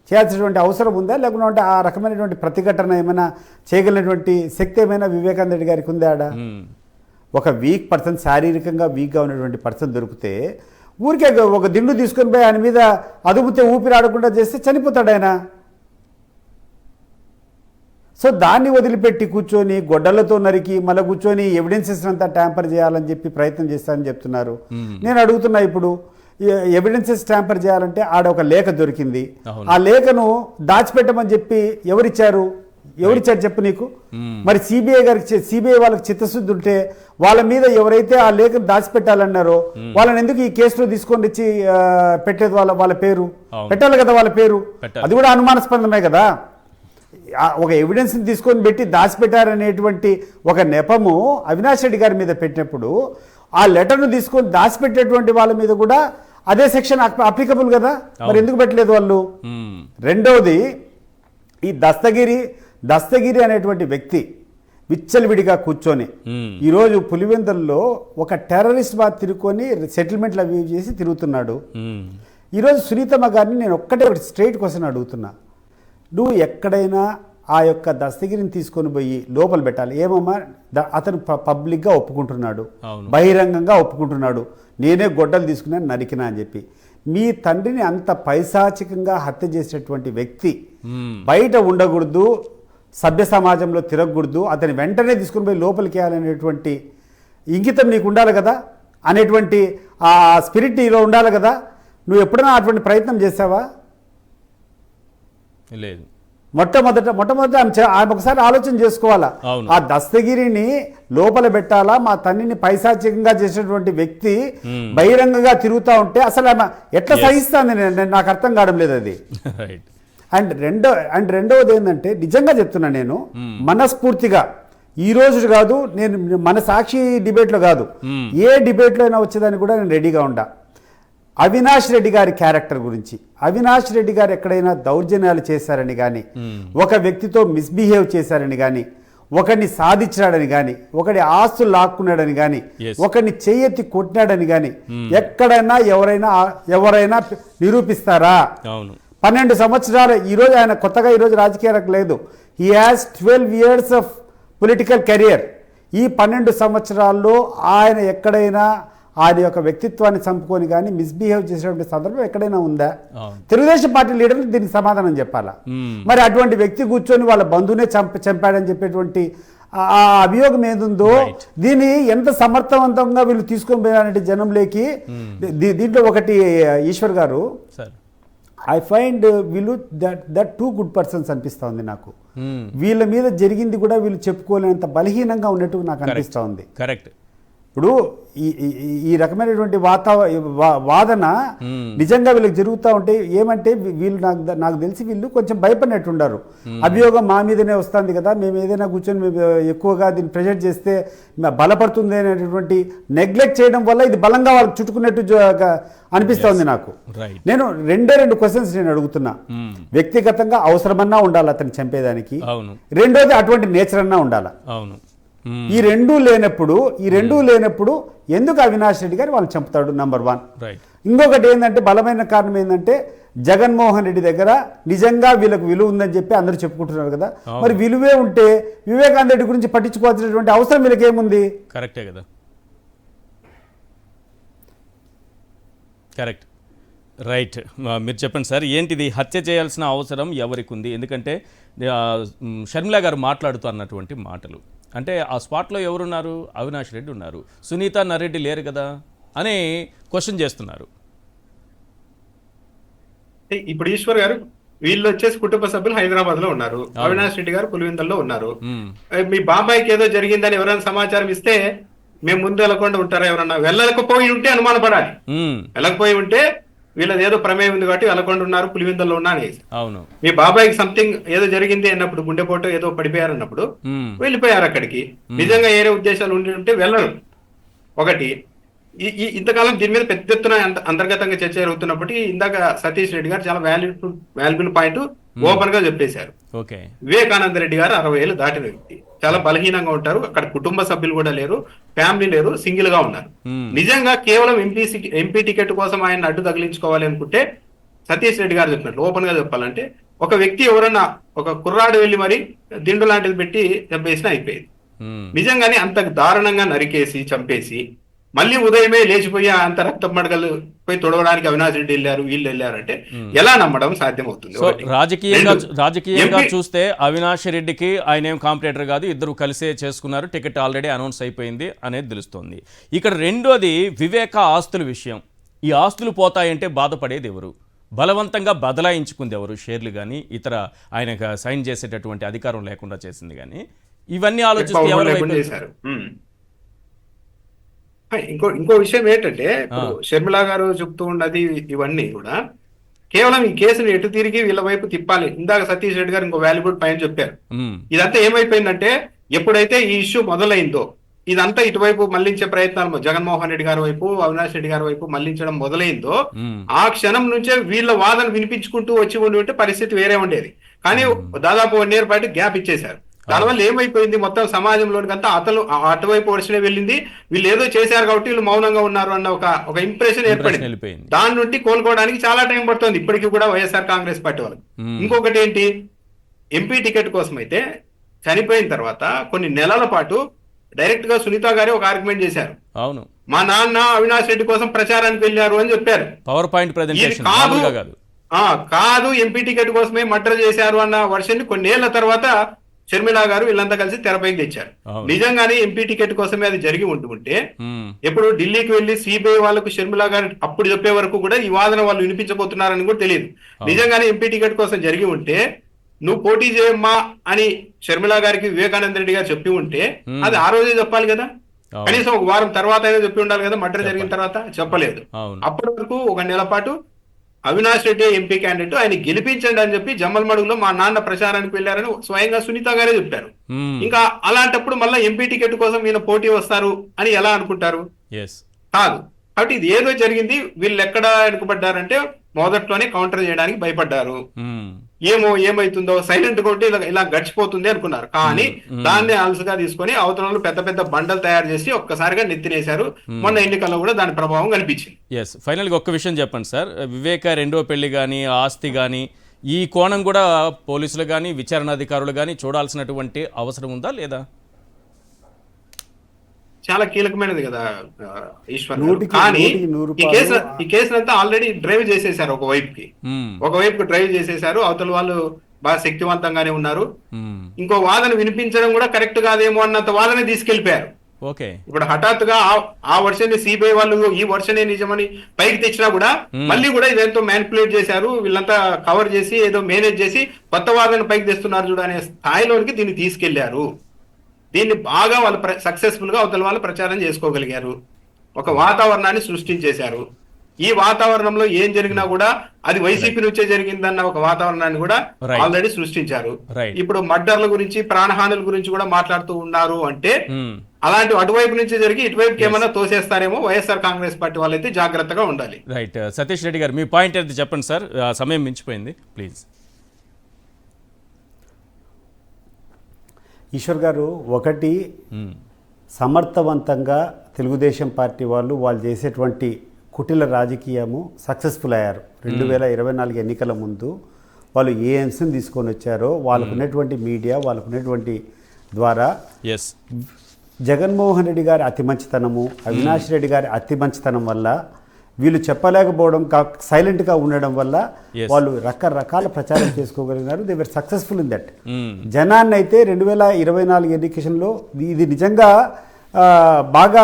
చేయాల్సినటువంటి అవసరం ఉందా? లేకుంటే ఆ రకమైనటువంటి ప్రతిఘటన ఏమైనా చేయగలిగినటువంటి శక్తి ఏమైనా వివేకానంద రెడ్డి గారికి ఉందా? ఒక వీక్ పర్సన్, శారీరకంగా వీక్గా ఉన్నటువంటి పర్సన్ దొరికితే ఊరికే ఒక దిండు తీసుకొని పోయి ఆయన మీద అదుపుతే ఊపిరి ఆడకుండా చేస్తే చనిపోతాడు ఆయన. సో దాన్ని వదిలిపెట్టి కూర్చొని గొడ్డలతో నరికి మళ్ళీ కూర్చొని ఎవిడెన్సెస్ అంతా ట్యాంపర్ చేయాలని చెప్పి ప్రయత్నం చేస్తారని చెప్తున్నారు. నేను అడుగుతున్నా, ఇప్పుడు ఎవిడెన్సెస్ ట్యాంపర్ చేయాలంటే ఆడ ఒక లేఖ దొరికింది, ఆ లేఖను దాచిపెట్టమని చెప్పి ఎవరిచ్చారు చెప్పు నీకు? మరి సిబిఐ వాళ్ళకి చిత్తశుద్ధి ఉంటే వాళ్ళ మీద ఎవరైతే ఆ లేఖను దాచిపెట్టాలన్నారో వాళ్ళని ఎందుకు ఈ కేసులో తీసుకొని వచ్చి పెట్టేది? వాళ్ళ పేరు పెట్టాలి కదా, వాళ్ళ పేరు. అది కూడా అనుమానాస్పదమే కదా. ఒక ఎవిడెన్స్ని తీసుకొని పెట్టి దాచిపెట్టారనేటువంటి ఒక నెపము అవినాష్ రెడ్డి గారి మీద పెట్టినప్పుడు ఆ లెటర్ను తీసుకొని దాచిపెట్టేటువంటి వాళ్ళ మీద కూడా అదే సెక్షన్ అప్లికబుల్ కదా, మరి ఎందుకు పెట్టలేదు వాళ్ళు? రెండవది, ఈ దస్తగిరి అనేటువంటి వ్యక్తి విచ్చలవిడిగా కూర్చొని ఈరోజు పులివెందుల్లో ఒక టెర్రరిస్ట్ బాగా తిరుక్కొని సెటిల్మెంట్లు అవి చేసి తిరుగుతున్నాడు. ఈరోజు సునీతమ్మ గారిని నేను ఒకటి స్ట్రైట్ క్వశ్చన్ అడుగుతున్నా, నువ్వు ఎక్కడైనా ఆ యొక్క దస్తగిరిని తీసుకొని పోయి లోపల పెట్టాలి. ఏమమ్మా, అతను పబ్లిక్గా ఒప్పుకుంటున్నాడు, బహిరంగంగా ఒప్పుకుంటున్నాడు, నేనే గొడ్డలు తీసుకున్నాను నరికినా అని చెప్పి. మీ తండ్రిని అంత పైశాచికంగా హత్య చేసేటువంటి వ్యక్తి బయట ఉండకూడదు, సభ్య సమాజంలో తిరగకూడదు, అతని వెంటనే తీసుకుని పోయి లోపలికి వేయాలనేటువంటి ఇంగితం నీకు ఉండాలి కదా, అనేటువంటి ఆ స్పిరిట్ నీలో ఉండాలి కదా. నువ్వు ఎప్పుడైనా అటువంటి ప్రయత్నం చేసావా? లేదు. మొట్టమొదట ఆమె ఒకసారి ఆలోచన చేసుకోవాలా, ఆ దస్తగిరిని లోపల పెట్టాలా? మా తండ్రిని పైశాచికంగా చేసినటువంటి వ్యక్తి బహిరంగంగా తిరుగుతూ ఉంటే అసలు ఆమె ఎట్లా సహిస్తాంది? నాకు అర్థం కావడం లేదు అది. అండ్ రెండవది ఏంటంటే, నిజంగా చెప్తున్నా నేను, మనస్ఫూర్తిగా ఈ రోజు కాదు, నేను మన సాక్షి డిబేట్లో కాదు, ఏ డిబేట్లో అయినా వచ్చేదానికి కూడా నేను రెడీగా ఉండా. అవినాష్ రెడ్డి గారి క్యారెక్టర్ గురించి, అవినాష్ రెడ్డి గారు ఎక్కడైనా దౌర్జన్యాలు చేశారని కానీ, ఒక వ్యక్తితో మిస్బిహేవ్ చేశారని కానీ, ఒకడిని సాధించాడని కానీ, ఒకడి ఆస్తులు లాక్కున్నాడని కానీ, ఒకడిని చెయ్యెత్తి కొట్టినాడని కానీ ఎక్కడైనా ఎవరైనా నిరూపిస్తారా? 12 సంవత్సరాలు, ఈరోజు ఆయన కొత్తగా ఈరోజు రాజకీయాలకు లేదు. He has 12 years of political career. ఈ 12 సంవత్సరాల్లో ఆయన ఎక్కడైనా ఆయన యొక్క వ్యక్తిత్వాన్ని చంపుకొని కానీ మిస్బిహేవ్ చేసేటువంటి సందర్భం ఎక్కడైనా ఉందా? తెలుగుదేశం పార్టీ లీడర్లు దీనికి సమాధానం చెప్పాలా? మరి అటువంటి వ్యక్తి కూర్చొని వాళ్ళ బంధువునే చంపాడని చెప్పేటువంటి ఆ అభియోగం ఏదుందో దీన్ని ఎంత సమర్థవంతంగా వీళ్ళు తీసుకొని పోయారంటే జనంలోకి. దీంట్లో ఒకటి ఈశ్వర్ గారు, ఐ ఫైండ్ వీళ్ళు దట్ టూ గుడ్ పర్సన్స్ అనిపిస్తూ ఉంది నాకు. వీళ్ళ మీద జరిగింది కూడా వీళ్ళు చెప్పుకోలేనంత బలహీనంగా ఉన్నట్టు నాకు అనిపిస్తూ ఉంది. కరెక్ట్. ఇప్పుడు ఈ రకమైనటువంటి వాదన నిజంగా వీళ్ళకి జరుగుతూ ఉంటే ఏమంటే వీళ్ళు నాకు తెలిసి వీళ్ళు కొంచెం భయపడినట్టుండారు. అభియోగం మా మీదనే వస్తుంది కదా, మేము ఏదైనా కూర్చొని ఎక్కువగా దీన్ని ప్రెజెంట్ చేస్తే బలపడుతుంది అనేటువంటి నెగ్లెక్ట్ చేయడం వల్ల ఇది బలంగా వాళ్ళకి చుట్టుకున్నట్టు అనిపిస్తోంది నాకు. నేను రెండు క్వశ్చన్స్ నేను అడుగుతున్నా. వ్యక్తిగతంగా అవసరమన్నా ఉండాలి అతన్ని చంపేదానికి, రెండోది అటువంటి నేచర్ అన్నా ఉండాలా? ఈ రెండూ లేనప్పుడు ఎందుకు అవినాష్ రెడ్డి గారు వాళ్ళు చంపుతాడు? నంబర్ 1. ఇంకొకటి ఏంటంటే బలమైన కారణం ఏంటంటే జగన్మోహన్ రెడ్డి దగ్గర నిజంగా వీళ్ళకు విలువ ఉందని చెప్పి అందరూ చెప్పుకుంటున్నారు కదా. మరి విలువే ఉంటే వివేకానంద రెడ్డి గురించి పట్టించుకోవాల్సినటువంటి అవసరం వీళ్ళకి ఏముంది? కరెక్టే కదా. Correct, right. మీరు చెప్పండి సార్, ఏంటిది హత్య చేయాల్సిన అవసరం ఎవరికి ఉంది? ఎందుకంటే షర్మిల గారు మాట్లాడుతూ అన్నటువంటి మాటలు అంటే ఆ స్పాట్లో ఎవరున్నారు? అవినాష్ రెడ్డి ఉన్నారు, సునీత నరెడ్డి లేరు కదా అని క్వశ్చన్ చేస్తున్నారు. ఇప్పుడు ఈశ్వర్ గారు వీళ్ళు వచ్చేసి కుటుంబ సభ్యులు హైదరాబాద్ లో ఉన్నారు, అవినాష్ రెడ్డి గారు పులివెందుల్లో ఉన్నారు. మీ బాబాయ్కి ఏదో జరిగిందని ఎవరైనా సమాచారం ఇస్తే మేము ముందు వెళ్ళకుండా ఉంటారా? ఎవరన్నా వెళ్ళకపోయి ఉంటే అనుమానపడాలి. వెళ్ళకపోయి ఉంటే వీళ్ళది ఏదో ప్రమేయం ఉంది కాబట్టి వెళ్ళకుండా ఉన్నారు, పులివెందుల్లో ఉన్నా అనేసి. అవును. మీ బాబాయ్కి సంథింగ్ ఏదో జరిగింది అన్నప్పుడు, గుండెపోటు ఏదో పడిపోయారు అన్నప్పుడు వెళ్ళిపోయారు అక్కడికి. నిజంగా ఏరే ఉద్దేశాలు ఉండి ఉంటే వెళ్ళరు. ఒకటి, ఇంతకాలం దీని మీద పెద్ద ఎత్తున అంతర్గతంగా చర్చ జరుగుతున్నప్పటికీ ఇందాక సతీష్ రెడ్డి గారు చాలా వాల్యుబుల్ పాయింట్ ఓపెన్ గా చెప్పేశారు. వివేకానంద రెడ్డి గారు 60 ఏళ్ళు దాటిన వ్యక్తి, చాలా బలహీనంగా ఉంటారు. అక్కడ కుటుంబ సభ్యులు కూడా లేరు, ఫ్యామిలీ లేరు, సింగిల్ గా ఉన్నారు. నిజంగా కేవలం ఎంపీ టికెట్ కోసం ఆయన అడ్డు తగిలించుకోవాలి అనుకుంటే సతీష్ రెడ్డి గారు చెప్పినట్లు ఓపెన్ గా చెప్పాలంటే ఒక వ్యక్తి ఎవరన్నా ఒక కుర్రాడు వెళ్ళి మరి దిండు లాంటిది పెట్టి చంపేసినా అయిపోయేది. నిజంగానే అంత దారుణంగా నరికేసి చంపేసి మళ్ళీ ఉదయమే లేచిపోయి అంత రక్త మడగలు పోయి తొడవడానికి అవినాష్ రెడ్డి వీళ్ళు వెళ్ళారంటే ఎలా నమ్మడం సాధ్యమవుతుంది? రాజకీయంగా చూస్తే అవినాష్ రెడ్డికి ఆయన ఏం కాంపిటేటర్ కాదు, ఇద్దరు కలిసే చేసుకున్నారు, టికెట్ ఆల్రెడీ అనౌన్స్ అయిపోయింది అనేది తెలుస్తోంది. ఇక్కడ రెండోది వివేక ఆస్తుల విషయం. ఈ ఆస్తులు పోతాయంటే బాధపడేది ఎవరు? బలవంతంగా బదలాయించుకుంది ఎవరు? షేర్లు కానీ ఇతర ఆయన సైన్ చేసేటటువంటి అధికారం లేకుండా చేసింది కానీ, ఇవన్నీ ఆలోచిస్తే ఎవరు? ఇంకో విషయం ఏంటంటే ఇప్పుడు షర్మిల గారు చెప్తూ ఉన్నది ఇవన్నీ కూడా కేవలం ఈ కేసును ఎటు తిరిగి వీళ్ళ వైపు తిప్పాలి. ఇందాక సతీష్ రెడ్డి గారు ఇంకో వాల్యుబుల్ పాయింట్ చెప్పారు. ఇదంతా ఏమైపోయిందంటే ఎప్పుడైతే ఈ ఇష్యూ మొదలైందో ఇదంతా ఇటువైపు మళ్లించే ప్రయత్నాలు జగన్మోహన్ రెడ్డి గారి వైపు, అవినాష్ రెడ్డి గారి వైపు మళ్లించడం మొదలైందో ఆ క్షణం నుంచే వీళ్ళ వాదన వినిపించుకుంటూ వచ్చి ఉంటే పరిస్థితి వేరే ఉండేది. కానీ దాదాపు 1 year పాటు గ్యాప్ ఇచ్చేశారు. దానివల్ల ఏమైపోయింది, మొత్తం సమాజంలోనికి అంతా అటువైపు వర్షనే వెళ్ళింది. వీళ్ళు ఏదో చేశారు కాబట్టి వీళ్ళు మౌనంగా ఉన్నారు అన్న ఒక ఇంప్రెషన్ ఏర్పడింది. దాని నుండి కోలుకోవడానికి చాలా టైం పడుతుంది ఇప్పటికీ కూడా వైఎస్ఆర్ కాంగ్రెస్ పార్టీ వాళ్ళకి. ఇంకొకటి ఏంటి, ఎంపీ టికెట్ కోసం అయితే చనిపోయిన తర్వాత కొన్ని నెలల పాటు డైరెక్ట్ గా సునీత గారే ఒక ఆర్గ్యుమెంట్ చేశారు. అవును, మా నాన్న అవినాష్ రెడ్డి కోసం ప్రచారానికి వెళ్ళారు అని చెప్పారు. పవర్ పాయింట్ ప్రెజెంటేషన్ కాదు ఎంపీ టికెట్ కోసమే మర్డర్ చేశారు అన్న వర్షన్ కొన్నేళ్ల తర్వాత షర్మిల గారు వీళ్ళంతా కలిసి తెరపైకి తెచ్చారు. నిజంగానే ఎంపీ టికెట్ కోసమే అది జరిగి ఉంటుంటే ఎప్పుడు ఢిల్లీకి వెళ్లి సిబిఐ వాళ్ళకు షర్మిల గారు అప్పుడు చెప్పే వరకు కూడా ఈ వాదన వాళ్ళు వినిపించబోతున్నారని కూడా తెలియదు. నిజంగానే ఎంపీ టికెట్ కోసం జరిగి ఉంటే నువ్వు పోటీ చేయమ్మా అని షర్మిల గారికి వివేకానంద రెడ్డి గారు చెప్పి ఉంటే అది ఆ రోజే చెప్పాలి కదా. కనీసం ఒక వారం తర్వాత అయినా చెప్పి ఉండాలి కదా. మర్డర్ జరిగిన తర్వాత చెప్పలేదు. అప్పటి వరకు 1 నెల పాటు అవినాష్ రెడ్డి ఎంపీ క్యాండిడేట్, ఆయన గెలిపించండి అని చెప్పి జమ్మలమడుగులో మా నాన్న ప్రచారానికి వెళ్ళారని స్వయంగా సునీత గారే చెప్పారు. ఇంకా అలాంటప్పుడు మళ్ళీ ఎంపీ టికెట్ కోసం ఈయన పోటీ వస్తారు అని ఎలా అనుకుంటారు? ఎస్, కాదు. కాబట్టి ఇది ఏదో జరిగింది. వీళ్ళు ఎక్కడ వెనుకబడ్డారంటే మొదట్లోనే కౌంటర్ చేయడానికి భయపడ్డారు. ఏమైతుందో సైలెంట్ గా ఉంటే ఇలా గడిచిపోతుంది అనుకున్నారు. కానీ దాన్ని అలసుగా తీసుకొని అవతల పెద్ద పెద్ద బండలు తయారు చేసి ఒక్కసారిగా నెత్తినేశారు. మొన్న ఎన్నికల్లో కూడా దాని ప్రభావం కనిపించింది. ఎస్, ఫైనల్గా ఒక్క విషయం చెప్పండి సార్. వివేక రెండో పెళ్లి కానీ ఆస్తి కానీ ఈ కోణం కూడా పోలీసులు కానీ విచారణాధికారులు కానీ చూడాల్సినటువంటి అవసరం ఉందా లేదా? చాలా కీలకమైనది కదా ఈశ్వర్. నూటికి కానీ నూరు ఈ కేసునంతా ఆల్రెడీ డ్రైవ్ చేసేసారు. ఒకవైపుకి డ్రైవ్ చేసేసారు. అవతల వాళ్ళు బాగా శక్తివంతంగానే ఉన్నారు. ఇంకో వాదన వినిపించడం కూడా కరెక్ట్ కాదేమో అన్నంత వాదన తీసుకెళ్లిపోయారు. ఓకే, ఇప్పుడు హఠాత్తుగా ఆ వర్షన్ సిబిఐ వాళ్ళు ఈ వర్షనే నిజమని పైకి తెచ్చినా కూడా మళ్ళీ కూడా ఇదేంతో మ్యానిపులేట్ చేశారు. వీళ్ళంతా కవర్ చేసి ఏదో మేనేజ్ చేసి కొత్త వాదన పైకి తెస్తున్నారు చూడ అనే స్థాయిలోనికి దీన్ని తీసుకెళ్లారు. దీన్ని బాగా వాళ్ళు సక్సెస్ఫుల్ గా అవతల వాళ్ళు ప్రచారం చేసుకోగలిగారు. ఒక వాతావరణాన్ని సృష్టించేశారు. ఈ వాతావరణంలో ఏం జరిగినా కూడా అది వైసీపీ నుంచే జరిగిందన్న ఒక వాతావరణాన్ని కూడా ఆల్రెడీ సృష్టించారు. ఇప్పుడు మర్డర్ల గురించి ప్రాణహానుల గురించి కూడా మాట్లాడుతూ ఉన్నారు అంటే అలాంటి అటువైపు నుంచి జరిగి ఇటువైపుకి ఏమైనా తోసేస్తారేమో వైఎస్ఆర్ కాంగ్రెస్ పార్టీ వాళ్ళైతే జాగ్రత్తగా ఉండాలి. రైట్. సతీష్ రెడ్డి గారు మీ పాయింట్ అయితే చెప్పండి సార్, సమయం మించిపోయింది ప్లీజ్. ఈశ్వర్ గారు, ఒకటి సమర్థవంతంగా తెలుగుదేశం పార్టీ వాళ్ళు చేసేటువంటి కుటిల రాజకీయము సక్సెస్ఫుల్ అయ్యారు. 2024 ఎన్నికల ముందు వాళ్ళు ఏ అంశం తీసుకొని వచ్చారో వాళ్ళకు ఉన్నటువంటి మీడియా, వాళ్ళకు ఉన్నటువంటి ద్వారా జగన్మోహన్ రెడ్డి గారి అతి మంచితనము, అవినాష్ రెడ్డి గారి అతి మంచితనం వల్ల వీళ్ళు చెప్పలేకపోవడం, సైలెంట్గా ఉండడం వల్ల వాళ్ళు రకరకాల ప్రచారం చేసుకోగలిగినారు. They were successful in that. జనాన్ని అయితే 2024 ఎడ్యుకేషన్లో ఇది నిజంగా బాగా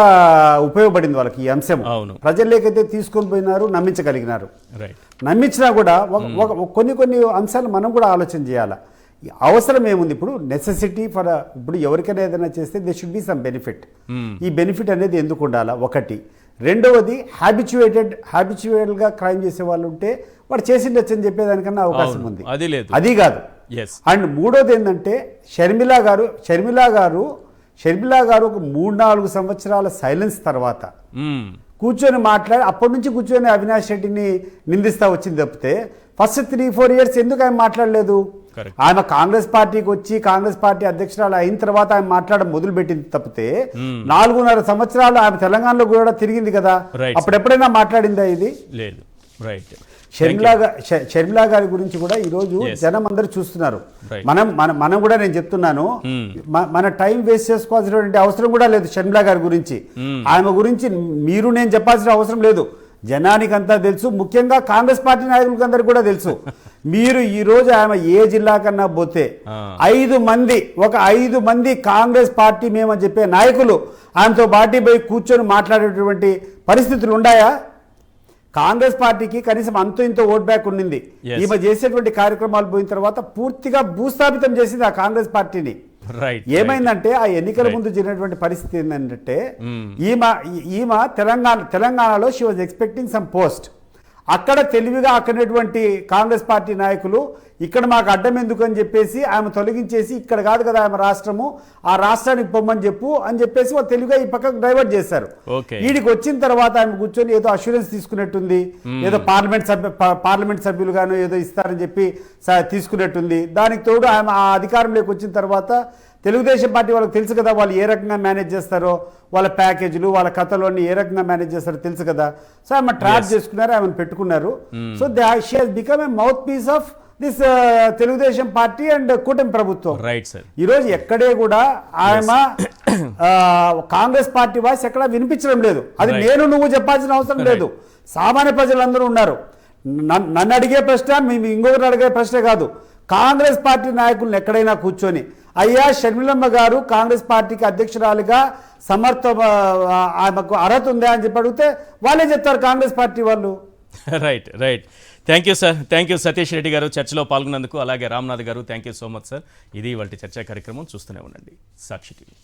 ఉపయోగపడింది వాళ్ళకి. ఈ అంశం ప్రజల్లోకైతే తీసుకొని పోయినారు, నమ్మించగలిగినారు. నమ్మించినా కూడా కొన్ని అంశాలు మనం కూడా ఆలోచన చేయాలి. అవసరం ఏముంది? ఇప్పుడు నెసెసిటీ ఫర్, ఇప్పుడు ఎవరికైనా ఏదైనా చేస్తే they should be some benefit. ఈ బెనిఫిట్ అనేది ఎందుకు ఉండాలా? ఒకటి. రెండవది, హ్యాబిచువేటల్గా క్రైమ్ చేసే వాళ్ళు ఉంటే వాడు చేసిండొచ్చని చెప్పేదానికన్నా అవకాశం ఉంది. అది కాదు. అండ్ మూడోది ఏంటంటే షర్మిలా గారు ఒక 3-4 సంవత్సరాల సైలెన్స్ తర్వాత కూర్చొని మాట్లాడి అప్పటి నుంచి కూర్చొని అవినాష్ రెడ్డిని నిందిస్తా వచ్చింది తప్పితే ఫస్ట్ 3-4 ఇయర్స్ ఎందుకు ఆయన మాట్లాడలేదు? ఆమె కాంగ్రెస్ పార్టీకి వచ్చి కాంగ్రెస్ పార్టీ అధ్యక్షురాలు అయిన తర్వాత ఆయన మాట్లాడడం మొదలుపెట్టింది తప్పితే 4.5 సంవత్సరాలు ఆమె తెలంగాణలో కూడా తిరిగింది కదా. అప్పుడు ఎప్పుడైనా మాట్లాడిందా? ఇది లేదు. షర్మిలా గారి గురించి కూడా ఈరోజు జనం అందరూ చూస్తున్నారు. మనం కూడా, నేను చెప్తున్నాను, మన టైం వేస్ట్ చేసుకోవాల్సినటువంటి అవసరం కూడా లేదు. షర్మిలా గారి గురించి, ఆమె గురించి మీరు నేను చెప్పాల్సిన అవసరం లేదు. జనానికంతా తెలుసు, ముఖ్యంగా కాంగ్రెస్ పార్టీ నాయకులకి అందరికి కూడా తెలుసు. మీరు ఈ రోజు ఆమె ఏ జిల్లా కన్నా పోతే 5 మంది కాంగ్రెస్ పార్టీ మేమని చెప్పే నాయకులు ఆమెతో పార్టీ పోయి కూర్చొని మాట్లాడేటువంటి పరిస్థితులు ఉన్నాయా? కాంగ్రెస్ పార్టీకి కనీసం అంతో ఇంతో ఓట్ బ్యాక్ ఉండింది. ఈమె చేసేటువంటి కార్యక్రమాలు పోయిన తర్వాత పూర్తిగా భూస్థాపితం చేసింది ఆ కాంగ్రెస్ పార్టీని. ఏమైందంటే ఆ ఎన్నికల ముందు జరిగినటువంటి పరిస్థితి ఏంటంటే ఈమె తెలంగాణలో she was expecting some post. అక్కడ తెలివిగా అక్కడటువంటి కాంగ్రెస్ పార్టీ నాయకులు ఇక్కడ మాకు అడ్డం ఎందుకు అని చెప్పేసి ఆమె తొలగించేసి, ఇక్కడ కాదు కదా ఆమె రాష్ట్రము, ఆ రాష్ట్రానికి పొమ్మని చెప్పు అని చెప్పేసి వాళ్ళు తెలివిగా ఈ పక్కకు డైవర్ట్ చేశారు. వీడికి వచ్చిన తర్వాత ఆమె కూర్చొని ఏదో అష్యూరెన్స్ తీసుకున్నట్టుంది, ఏదో పార్లమెంట్ సభ్యులు గాను ఏదో ఇస్తారని చెప్పి తీసుకున్నట్టుంది. దానికి తోడు ఆమె ఆ అధికారంలోకి వచ్చిన తర్వాత తెలుగుదేశం పార్టీ వాళ్ళకి తెలుసు కదా వాళ్ళు ఏ రకంగా మేనేజ్ చేస్తారో, వాళ్ళ ప్యాకేజీలు వాళ్ళ కథలోని ఏ రకంగా మేనేజ్ చేస్తారో తెలుసు కదా. సో ఆమె ట్రాప్ చేసుకున్నారు, ఆమెను పెట్టుకున్నారు. So she has become a mouth piece of this Telugu Desam party and కూటమి ప్రభుత్వం. ఈరోజు ఎక్కడే కూడా ఆమె కాంగ్రెస్ పార్టీ వాయిస్ ఎక్కడా వినిపించడం లేదు. అది నువ్వు చెప్పాల్సిన అవసరం లేదు. సామాన్య ప్రజలందరూ ఉన్నారు. నన్ను అడిగే ప్రశ్న, మేము ఇంకొకరు అడిగే ప్రశ్న కాదు. కాంగ్రెస్ పార్టీ నాయకులను ఎక్కడైనా కూర్చొని, అయ్యా షర్మిలమ్మ గారు కాంగ్రెస్ పార్టీకి అధ్యక్షురాలిగా ఆమెకు అర్హత ఉందా అని చెప్పి అడిగితే వాళ్ళే చెప్తారు కాంగ్రెస్ పార్టీ వాళ్ళు. Right. Thank you sir. Thank you Satish Reddy గారు చర్చలో పాల్గొన్నందుకు. అలాగే రామ్నాథ్ గారు thank you so much sir. ఇది ఇవాళ చర్చా కార్యక్రమం. చూస్తూనే ఉండండి సాక్షి టీవీ.